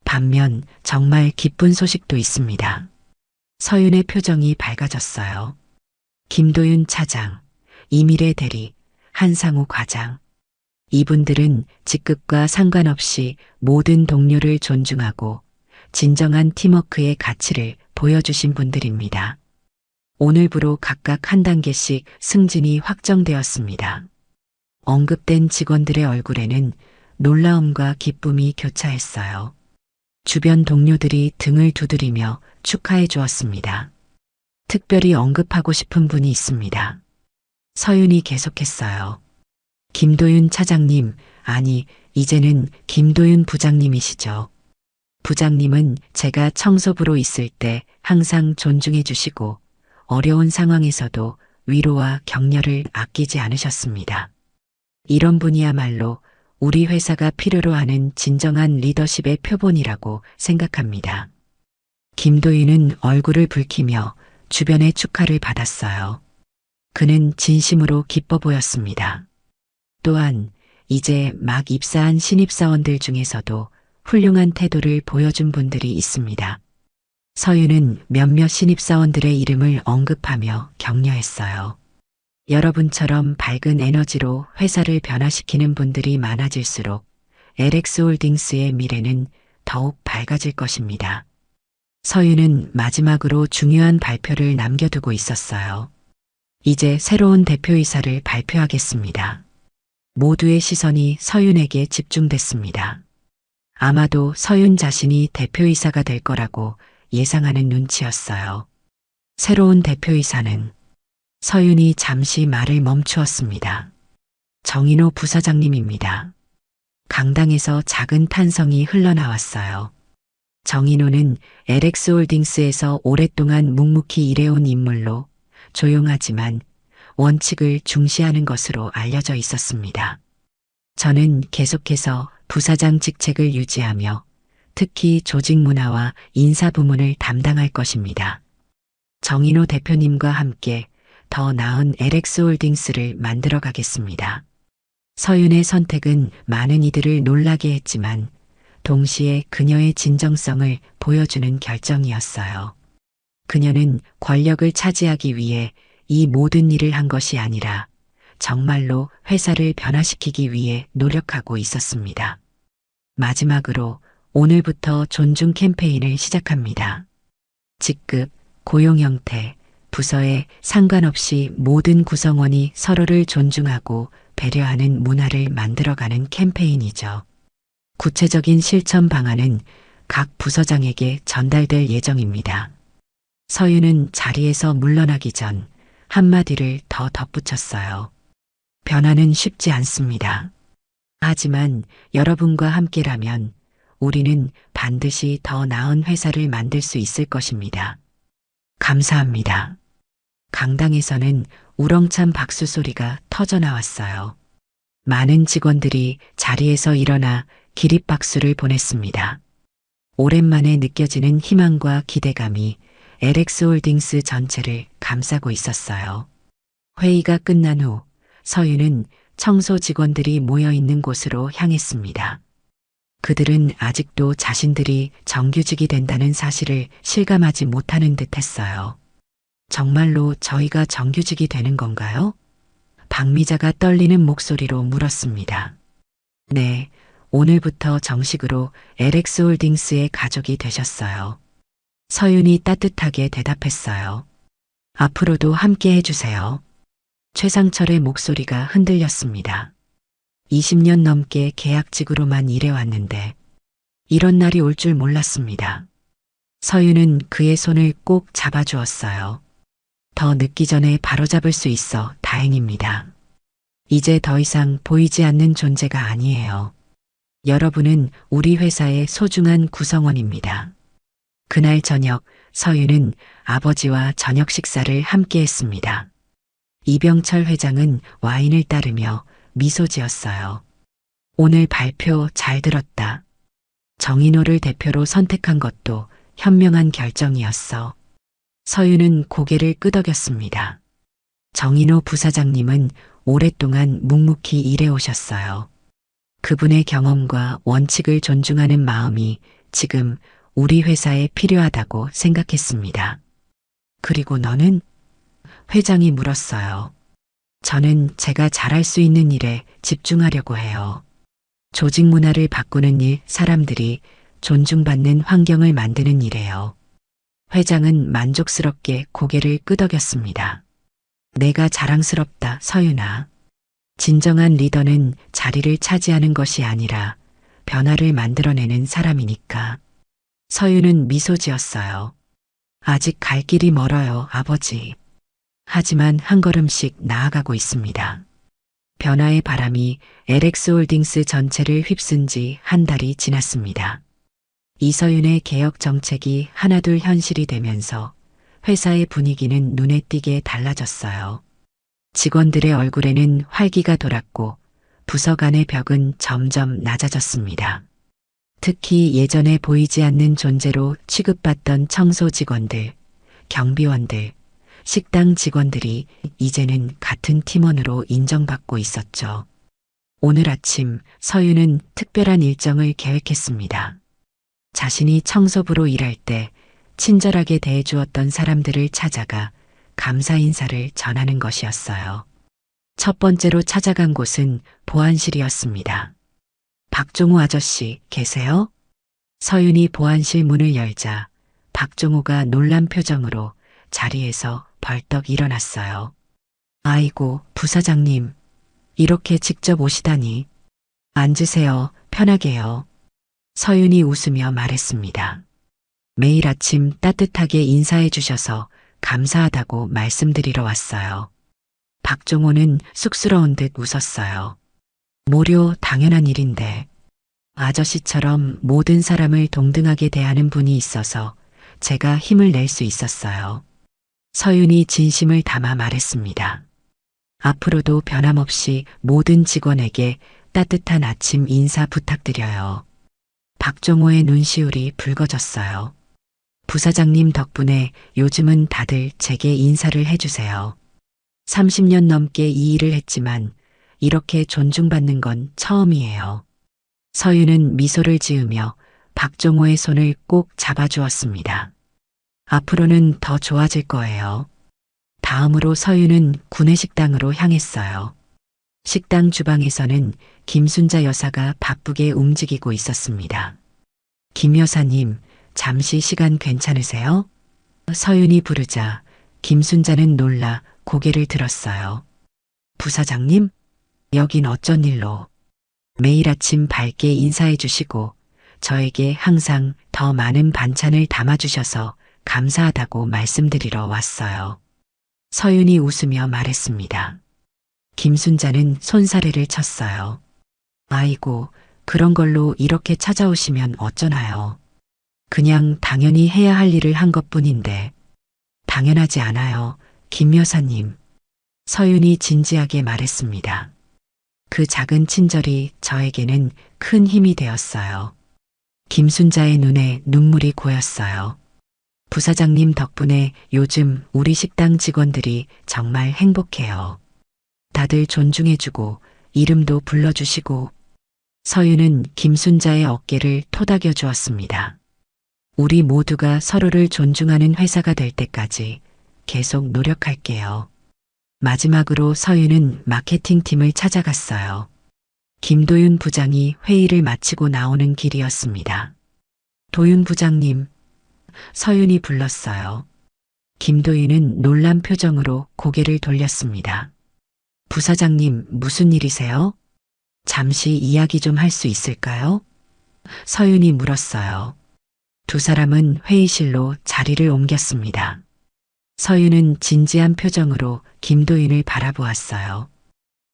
반면 정말 기쁜 소식도 있습니다. 서윤의 표정이 밝아졌어요. 김도윤 차장, 이미래 대리, 한상우 과장. 이분들은 직급과 상관없이 모든 동료를 존중하고 진정한 팀워크의 가치를 보여주신 분들입니다. 오늘부로 각각 한 단계씩 승진이 확정되었습니다. 언급된 직원들의 얼굴에는 놀라움과 기쁨이 교차했어요. 주변 동료들이 등을 두드리며 축하해 주었습니다. 특별히 언급하고 싶은 분이 있습니다. 서윤이 계속했어요. 김도윤 차장님, 아니, 이제는 김도윤 부장님이시죠. 부장님은 제가 청소부로 있을 때 항상 존중해 주시고 어려운 상황에서도 위로와 격려를 아끼지 않으셨습니다. 이런 분이야말로 우리 회사가 필요로 하는 진정한 리더십의 표본이라고 생각합니다. 김도윤은 얼굴을 붉히며 주변의 축하를 받았어요. 그는 진심으로 기뻐 보였습니다. 또한 이제 막 입사한 신입사원들 중에서도 훌륭한 태도를 보여준 분들이 있습니다. 서윤은 몇몇 신입사원들의 이름을 언급하며 격려했어요. 여러분처럼 밝은 에너지로 회사를 변화시키는 분들이 많아질수록 LX홀딩스의 미래는 더욱 밝아질 것입니다. 서윤은 마지막으로 중요한 발표를 남겨두고 있었어요. 이제 새로운 대표이사를 발표하겠습니다. 모두의 시선이 서윤에게 집중됐습니다. 아마도 서윤 자신이 대표이사가 될 거라고 예상하는 눈치였어요. 새로운 대표이사는 서윤이 잠시 말을 멈추었습니다. 정인호 부사장님입니다. 강당에서 작은 탄성이 흘러나왔어요. 정인호는 LX홀딩스에서 오랫동안 묵묵히 일해온 인물로 조용하지만 원칙을 중시하는 것으로 알려져 있었습니다. 저는 계속해서 부사장 직책을 유지하며 특히 조직 문화와 인사 부문을 담당할 것입니다. 정인호 대표님과 함께 더 나은 LX홀딩스를 만들어 가겠습니다. 서윤의 선택은 많은 이들을 놀라게 했지만 동시에 그녀의 진정성을 보여주는 결정이었어요. 그녀는 권력을 차지하기 위해 이 모든 일을 한 것이 아니라 정말로 회사를 변화시키기 위해 노력하고 있었습니다. 마지막으로 오늘부터 존중 캠페인을 시작합니다. 직급, 고용 형태, 부서에 상관없이 모든 구성원이 서로를 존중하고 배려하는 문화를 만들어가는 캠페인이죠. 구체적인 실천 방안은 각 부서장에게 전달될 예정입니다. 서윤은 자리에서 물러나기 전 한마디를 더 덧붙였어요. 변화는 쉽지 않습니다. 하지만 여러분과 함께라면 우리는 반드시 더 나은 회사를 만들 수 있을 것입니다. 감사합니다. 강당에서는 우렁찬 박수 소리가 터져 나왔어요. 많은 직원들이 자리에서 일어나 기립박수를 보냈습니다. 오랜만에 느껴지는 희망과 기대감이 LX홀딩스 전체를 감싸고 있었어요. 회의가 끝난 후 서윤은 청소 직원들이 모여 있는 곳으로 향했습니다. 그들은 아직도 자신들이 정규직이 된다는 사실을 실감하지 못하는 듯 했어요. 정말로 저희가 정규직이 되는 건가요? 박미자가 떨리는 목소리로 물었습니다. 네, 오늘부터 정식으로 LX홀딩스의 가족이 되셨어요. 서윤이 따뜻하게 대답했어요. 앞으로도 함께 해주세요. 최상철의 목소리가 흔들렸습니다. 20년 넘게 계약직으로만 일해왔는데 이런 날이 올 줄 몰랐습니다. 서윤은 그의 손을 꼭 잡아주었어요. 더 늦기 전에 바로잡을 수 있어 다행입니다. 이제 더 이상 보이지 않는 존재가 아니에요. 여러분은 우리 회사의 소중한 구성원입니다. 그날 저녁 서윤은 아버지와 저녁 식사를 함께 했습니다. 이병철 회장은 와인을 따르며 미소 지었어요. 오늘 발표 잘 들었다. 정인호를 대표로 선택한 것도 현명한 결정이었어. 서윤은 고개를 끄덕였습니다. 정인호 부사장님은 오랫동안 묵묵히 일해오셨어요. 그분의 경험과 원칙을 존중하는 마음이 지금 우리 회사에 필요하다고 생각했습니다. 그리고 너는? 회장이 물었어요. 저는 제가 잘할 수 있는 일에 집중하려고 해요. 조직 문화를 바꾸는 일, 사람들이 존중받는 환경을 만드는 일이에요. 회장은 만족스럽게 고개를 끄덕였습니다. 내가 자랑스럽다, 서윤아. 진정한 리더는 자리를 차지하는 것이 아니라 변화를 만들어내는 사람이니까. 서윤은 미소 지었어요. 아직 갈 길이 멀어요, 아버지. 하지만 한 걸음씩 나아가고 있습니다. 변화의 바람이 LX홀딩스 전체를 휩쓴 지 한 달이 지났습니다. 이서윤의 개혁 정책이 하나둘 현실이 되면서 회사의 분위기는 눈에 띄게 달라졌어요. 직원들의 얼굴에는 활기가 돌았고 부서 간의 벽은 점점 낮아졌습니다. 특히 예전에 보이지 않는 존재로 취급받던 청소 직원들, 경비원들, 식당 직원들이 이제는 같은 팀원으로 인정받고 있었죠. 오늘 아침 서윤은 특별한 일정을 계획했습니다. 자신이 청소부로 일할 때 친절하게 대해주었던 사람들을 찾아가 감사 인사를 전하는 것이었어요. 첫 번째로 찾아간 곳은 보안실이었습니다. 박종호 아저씨 계세요? 서윤이 보안실 문을 열자 박종호가 놀란 표정으로 자리에서 벌떡 일어났어요. 아이고, 부사장님. 이렇게 직접 오시다니. 앉으세요. 편하게요. 서윤이 웃으며 말했습니다. 매일 아침 따뜻하게 인사해 주셔서 감사하다고 말씀드리러 왔어요. 박종호는 쑥스러운 듯 웃었어요. 모료 당연한 일인데 아저씨처럼 모든 사람을 동등하게 대하는 분이 있어서 제가 힘을 낼 수 있었어요. 서윤이 진심을 담아 말했습니다. 앞으로도 변함없이 모든 직원에게 따뜻한 아침 인사 부탁드려요. 박종호의 눈시울이 붉어졌어요. 부사장님 덕분에 요즘은 다들 제게 인사를 해주세요. 30년 넘게 이 일을 했지만 이렇게 존중받는 건 처음이에요. 서윤은 미소를 지으며 박종호의 손을 꼭 잡아주었습니다. 앞으로는 더 좋아질 거예요. 다음으로 서윤은 구내식당으로 향했어요. 식당 주방에서는 김순자 여사가 바쁘게 움직이고 있었습니다. 김 여사님, 잠시 시간 괜찮으세요? 서윤이 부르자 김순자는 놀라 고개를 들었어요. 부사장님? 여긴 어쩐 일로? 매일 아침 밝게 인사해 주시고 저에게 항상 더 많은 반찬을 담아주셔서 감사하다고 말씀드리러 왔어요. 서윤이 웃으며 말했습니다. 김순자는 손사래를 쳤어요. 아이고, 그런 걸로 이렇게 찾아오시면 어쩌나요? 그냥 당연히 해야 할 일을 한 것뿐인데. 당연하지 않아요, 김 여사님. 서윤이 진지하게 말했습니다. 그 작은 친절이 저에게는 큰 힘이 되었어요. 김순자의 눈에 눈물이 고였어요. 부사장님 덕분에 요즘 우리 식당 직원들이 정말 행복해요. 다들 존중해주고 이름도 불러주시고. 서윤은 김순자의 어깨를 토닥여 주었습니다. 우리 모두가 서로를 존중하는 회사가 될 때까지 계속 노력할게요. 마지막으로 서윤은 마케팅팀을 찾아갔어요. 김도윤 부장이 회의를 마치고 나오는 길이었습니다. 도윤 부장님, 서윤이 불렀어요. 김도윤은 놀란 표정으로 고개를 돌렸습니다. 부사장님, 무슨 일이세요? 잠시 이야기 좀 할 수 있을까요? 서윤이 물었어요. 두 사람은 회의실로 자리를 옮겼습니다. 서윤은 진지한 표정으로 김도윤을 바라보았어요.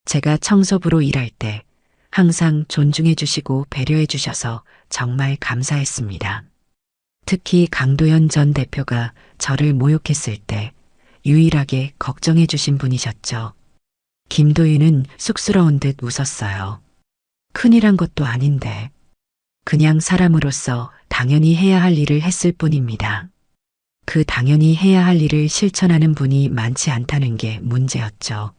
제가 청소부로 일할 때 항상 존중해 주시고 배려해 주셔서 정말 감사했습니다. 특히 강도현 전 대표가 저를 모욕했을 때 유일하게 걱정해 주신 분이셨죠. 김도윤은 쑥스러운 듯 웃었어요. 큰일한 것도 아닌데 그냥 사람으로서 당연히 해야 할 일을 했을 뿐입니다. 그 당연히 해야 할 일을 실천하는 분이 많지 않다는 게 문제였죠.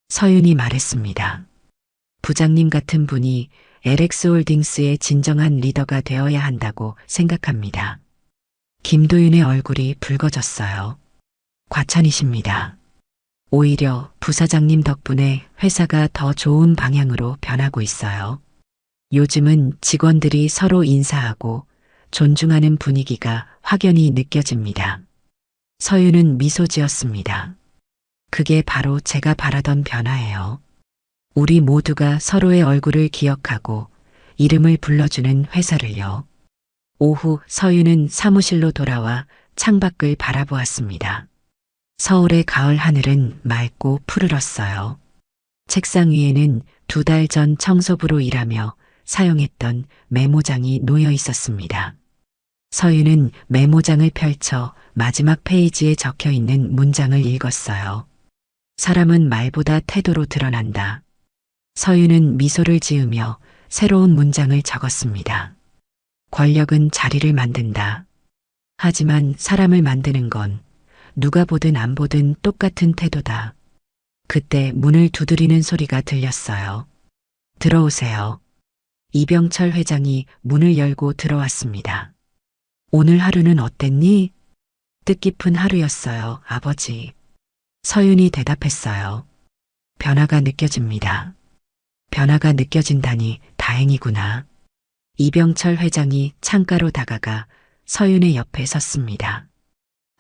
서윤이 말했습니다. 부장님 같은 분이 LX홀딩스의 진정한 리더가 되어야 한다고 생각합니다. 김도윤의 얼굴이 붉어졌어요. 과찬이십니다. 오히려 부사장님 덕분에 회사가 더 좋은 방향으로 변하고 있어요. 요즘은 직원들이 서로 인사하고 존중하는 분위기가 확연히 느껴집니다. 서윤은 미소 지었습니다. 그게 바로 제가 바라던 변화예요. 우리 모두가 서로의 얼굴을 기억하고 이름을 불러주는 회사를요. 오후 서윤은 사무실로 돌아와 창밖을 바라보았습니다. 서울의 가을 하늘은 맑고 푸르렀어요. 책상 위에는 2달 전 청소부로 일하며 사용했던 메모장이 놓여 있었습니다. 서윤은 메모장을 펼쳐 마지막 페이지에 적혀 있는 문장을 읽었어요. 사람은 말보다 태도로 드러난다. 서윤은 미소를 지으며 새로운 문장을 적었습니다. 권력은 자리를 만든다. 하지만 사람을 만드는 건 누가 보든 안 보든 똑같은 태도다. 그때 문을 두드리는 소리가 들렸어요. 들어오세요. 이병철 회장이 문을 열고 들어왔습니다. 오늘 하루는 어땠니? 뜻깊은 하루였어요, 아버지. 서윤이 대답했어요. 변화가 느껴집니다. 변화가 느껴진다니 다행이구나. 이병철 회장이 창가로 다가가 서윤의 옆에 섰습니다.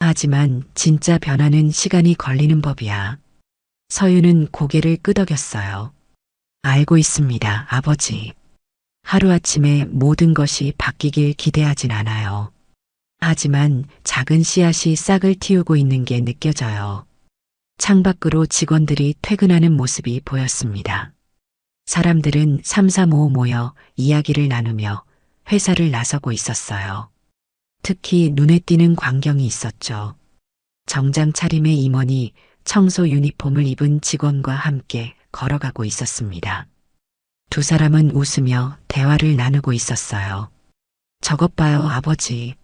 하지만 진짜 변화는 시간이 걸리는 법이야. 서윤은 고개를 끄덕였어요. 알고 있습니다, 아버지. 하루아침에 모든 것이 바뀌길 기대하진 않아요. 하지만 작은 씨앗이 싹을 틔우고 있는 게 느껴져요. 창밖으로 직원들이 퇴근하는 모습이 보였습니다. 사람들은 삼삼오오 모여 이야기를 나누며 회사를 나서고 있었어요. 특히 눈에 띄는 광경이 있었죠. 정장 차림의 임원이 청소 유니폼을 입은 직원과 함께 걸어가고 있었습니다. 두 사람은 웃으며 대화를 나누고 있었어요. 저것 봐요, 아버지.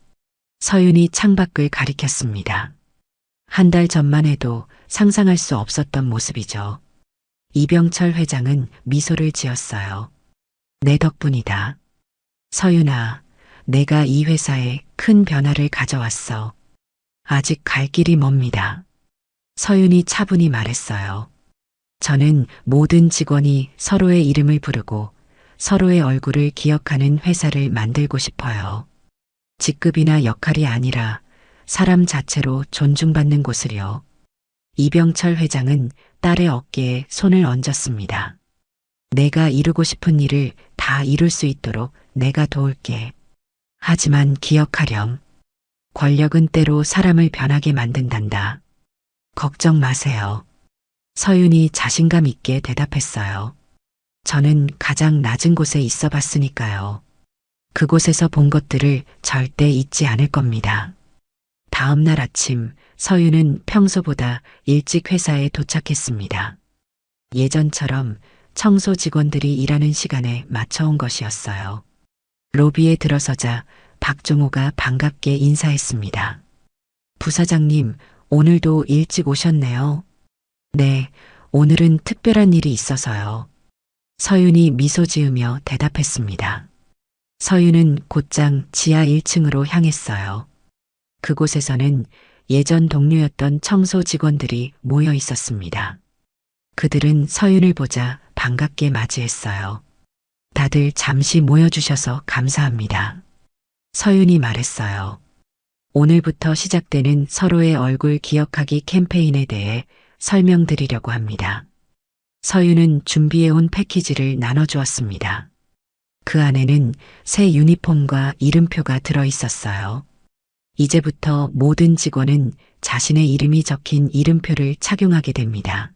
서윤이 창밖을 가리켰습니다. 한 달 전만 해도 상상할 수 없었던 모습이죠. 이병철 회장은 미소를 지었어요. 내 덕분이다. 서윤아, 내가 이 회사에 큰 변화를 가져왔어. 아직 갈 길이 멉니다. 서윤이 차분히 말했어요. 저는 모든 직원이 서로의 이름을 부르고 서로의 얼굴을 기억하는 회사를 만들고 싶어요. 직급이나 역할이 아니라 사람 자체로 존중받는 곳을요. 이병철 회장은 딸의 어깨에 손을 얹었습니다. 내가 이루고 싶은 일을 다 이룰 수 있도록 내가 도울게. 하지만 기억하렴. 권력은 때로 사람을 변하게 만든단다. 걱정 마세요. 서윤이 자신감 있게 대답했어요. 저는 가장 낮은 곳에 있어 봤으니까요. 그곳에서 본 것들을 절대 잊지 않을 겁니다. 다음 날 아침 서윤은 평소보다 일찍 회사에 도착했습니다. 예전처럼 청소 직원들이 일하는 시간에 맞춰온 것이었어요. 로비에 들어서자 박종호가 반갑게 인사했습니다. 부사장님, 오늘도 일찍 오셨네요. 네, 오늘은 특별한 일이 있어서요. 서윤이 미소 지으며 대답했습니다. 서윤은 곧장 지하 1층으로 향했어요. 그곳에서는 예전 동료였던 청소 직원들이 모여 있었습니다. 그들은 서윤을 보자 반갑게 맞이했어요. 다들 잠시 모여주셔서 감사합니다. 서윤이 말했어요. 오늘부터 시작되는 서로의 얼굴 기억하기 캠페인에 대해 설명드리려고 합니다. 서윤은 준비해온 패키지를 나눠주었습니다. 그 안에는 새 유니폼과 이름표가 들어있었어요. 이제부터 모든 직원은 자신의 이름이 적힌 이름표를 착용하게 됩니다.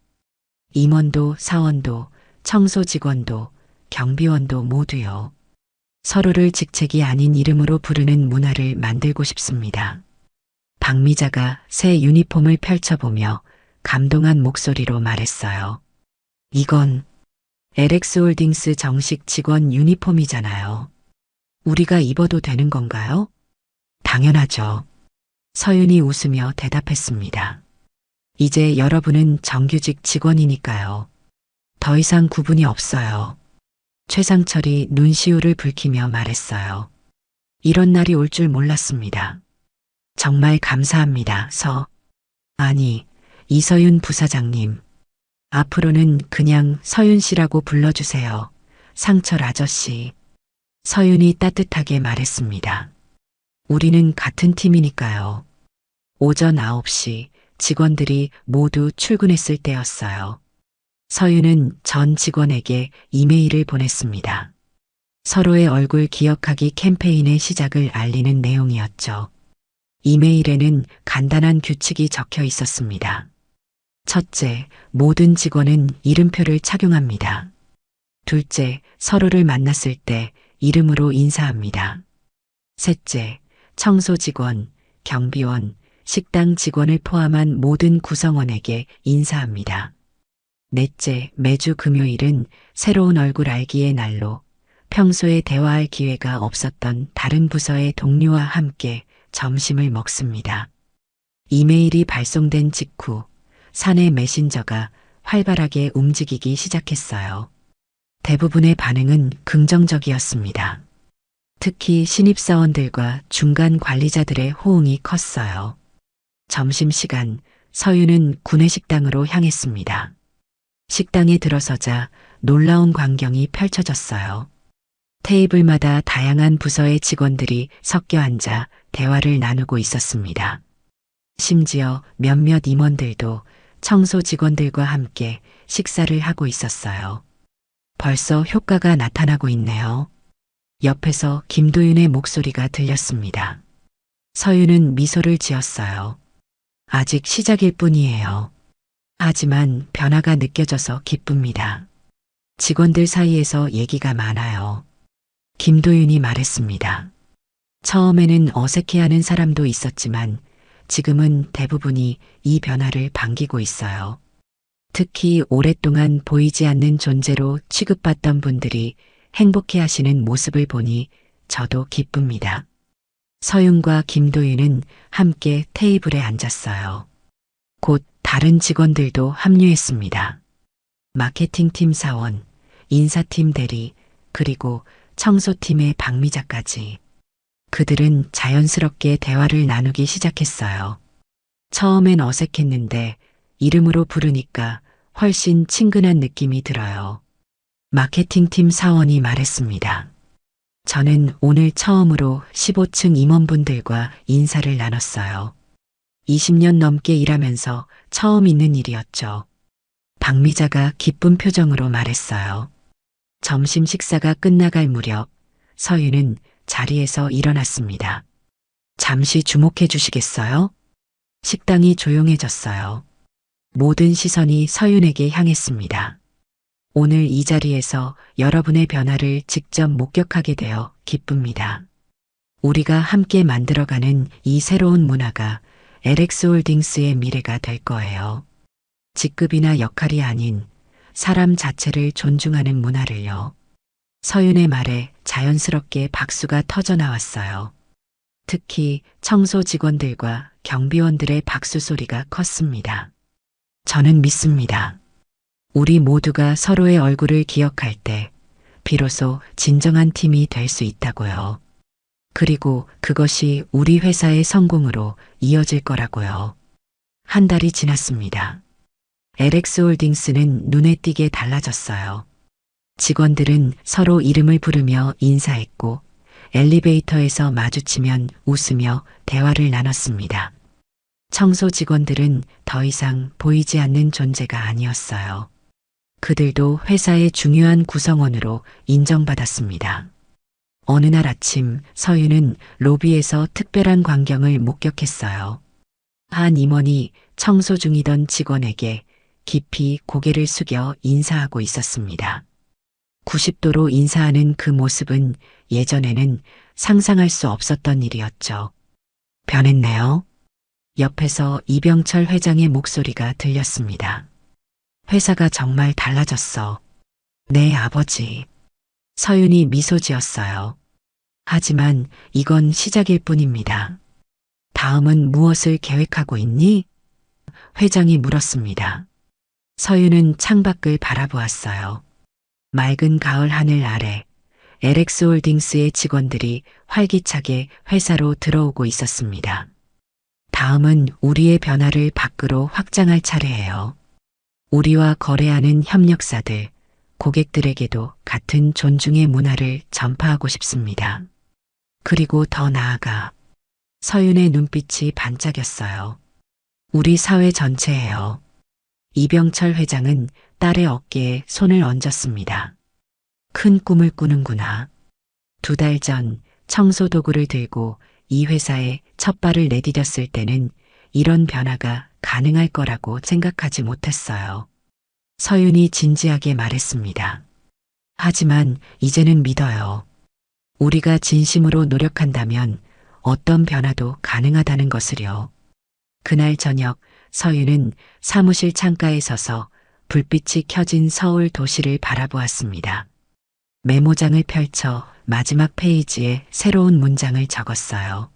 임원도 사원도 청소 직원도 경비원도 모두요. 서로를 직책이 아닌 이름으로 부르는 문화를 만들고 싶습니다. 박미자가 새 유니폼을 펼쳐보며 감동한 목소리로 말했어요. 이건 LX홀딩스 정식 직원 유니폼이잖아요. 우리가 입어도 되는 건가요? 당연하죠. 서윤이 웃으며 대답했습니다. 이제 여러분은 정규직 직원이니까요. 더 이상 구분이 없어요. 최상철이 눈시울을 붉히며 말했어요. 이런 날이 올 줄 몰랐습니다. 정말 감사합니다, 아니, 이서윤 부사장님. 앞으로는 그냥 서윤 씨라고 불러주세요. 상철 아저씨. 서윤이 따뜻하게 말했습니다. 우리는 같은 팀이니까요. 오전 9시 직원들이 모두 출근했을 때였어요. 서윤은 전 직원에게 이메일을 보냈습니다. 서로의 얼굴 기억하기 캠페인의 시작을 알리는 내용이었죠. 이메일에는 간단한 규칙이 적혀 있었습니다. 첫째, 모든 직원은 이름표를 착용합니다. 둘째, 서로를 만났을 때 이름으로 인사합니다. 셋째, 청소 직원, 경비원, 식당 직원을 포함한 모든 구성원에게 인사합니다. 넷째, 매주 금요일은 새로운 얼굴 알기의 날로 평소에 대화할 기회가 없었던 다른 부서의 동료와 함께 점심을 먹습니다. 이메일이 발송된 직후 사내 메신저가 활발하게 움직이기 시작했어요. 대부분의 반응은 긍정적이었습니다. 특히 신입사원들과 중간 관리자들의 호응이 컸어요. 점심시간 서윤은 구내식당으로 향했습니다. 식당에 들어서자 놀라운 광경이 펼쳐졌어요. 테이블마다 다양한 부서의 직원들이 섞여 앉아 대화를 나누고 있었습니다. 심지어 몇몇 임원들도 청소 직원들과 함께 식사를 하고 있었어요. 벌써 효과가 나타나고 있네요. 옆에서 김도윤의 목소리가 들렸습니다. 서윤은 미소를 지었어요. 아직 시작일 뿐이에요. 하지만 변화가 느껴져서 기쁩니다. 직원들 사이에서 얘기가 많아요. 김도윤이 말했습니다. 처음에는 어색해하는 사람도 있었지만 지금은 대부분이 이 변화를 반기고 있어요. 특히 오랫동안 보이지 않는 존재로 취급받던 분들이 행복해 하시는 모습을 보니 저도 기쁩니다. 서윤과 김도윤은 함께 테이블에 앉았어요. 곧 다른 직원들도 합류했습니다. 마케팅팀 사원, 인사팀 대리, 그리고 청소팀의 박미자까지. 그들은 자연스럽게 대화를 나누기 시작했어요. 처음엔 어색했는데 이름으로 부르니까 훨씬 친근한 느낌이 들어요. 마케팅팀 사원이 말했습니다. 저는 오늘 처음으로 15층 임원분들과 인사를 나눴어요. 20년 넘게 일하면서 처음 있는 일이었죠. 박미자가 기쁜 표정으로 말했어요. 점심 식사가 끝나갈 무렵 서윤은 자리에서 일어났습니다. 잠시 주목해 주시겠어요? 식당이 조용해졌어요. 모든 시선이 서윤에게 향했습니다. 오늘 이 자리에서 여러분의 변화를 직접 목격하게 되어 기쁩니다. 우리가 함께 만들어가는 이 새로운 문화가 LX홀딩스의 미래가 될 거예요. 직급이나 역할이 아닌 사람 자체를 존중하는 문화를요. 서윤의 말에 자연스럽게 박수가 터져 나왔어요. 특히 청소 직원들과 경비원들의 박수 소리가 컸습니다. 저는 믿습니다. 우리 모두가 서로의 얼굴을 기억할 때 비로소 진정한 팀이 될 수 있다고요. 그리고 그것이 우리 회사의 성공으로 이어질 거라고요. 한 달이 지났습니다. LX홀딩스는 눈에 띄게 달라졌어요. 직원들은 서로 이름을 부르며 인사했고 엘리베이터에서 마주치면 웃으며 대화를 나눴습니다. 청소 직원들은 더 이상 보이지 않는 존재가 아니었어요. 그들도 회사의 중요한 구성원으로 인정받았습니다. 어느 날 아침 서윤은 로비에서 특별한 광경을 목격했어요. 한 임원이 청소 중이던 직원에게 깊이 고개를 숙여 인사하고 있었습니다. 90도로 인사하는 그 모습은 예전에는 상상할 수 없었던 일이었죠. 변했네요. 옆에서 이병철 회장의 목소리가 들렸습니다. 회사가 정말 달라졌어. 네, 아버지. 서윤이 미소 지었어요. 하지만 이건 시작일 뿐입니다. 다음은 무엇을 계획하고 있니? 회장이 물었습니다. 서윤은 창밖을 바라보았어요. 맑은 가을 하늘 아래 LX홀딩스의 직원들이 활기차게 회사로 들어오고 있었습니다. 다음은 우리의 변화를 밖으로 확장할 차례예요. 우리와 거래하는 협력사들, 고객들에게도 같은 존중의 문화를 전파하고 싶습니다. 그리고 더 나아가 서윤의 눈빛이 반짝였어요. 우리 사회 전체예요. 이병철 회장은 딸의 어깨에 손을 얹었습니다. 큰 꿈을 꾸는구나. 2달 전 청소 도구를 들고 이 회사에 첫 발을 내디뎠을 때는 이런 변화가 가능할 거라고 생각하지 못했어요. 서윤이 진지하게 말했습니다. 하지만 이제는 믿어요. 우리가 진심으로 노력한다면 어떤 변화도 가능하다는 것을요. 그날 저녁 서윤은 사무실 창가에 서서 불빛이 켜진 서울 도시를 바라보았습니다. 메모장을 펼쳐 마지막 페이지에 새로운 문장을 적었어요.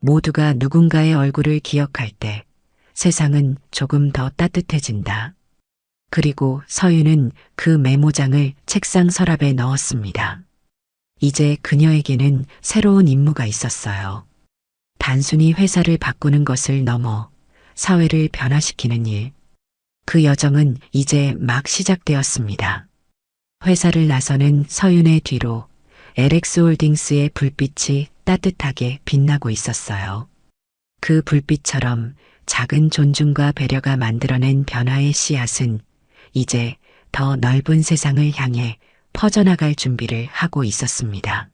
모두가 누군가의 얼굴을 기억할 때 세상은 조금 더 따뜻해진다. 그리고 서윤은 그 메모장을 책상 서랍에 넣었습니다. 이제 그녀에게는 새로운 임무가 있었어요. 단순히 회사를 바꾸는 것을 넘어 사회를 변화시키는 일. 그 여정은 이제 막 시작되었습니다. 회사를 나서는 서윤의 뒤로 LX홀딩스의 불빛이 따뜻하게 빛나고 있었어요. 그 불빛처럼 작은 존중과 배려가 만들어낸 변화의 씨앗은 이제 더 넓은 세상을 향해 퍼져나갈 준비를 하고 있었습니다.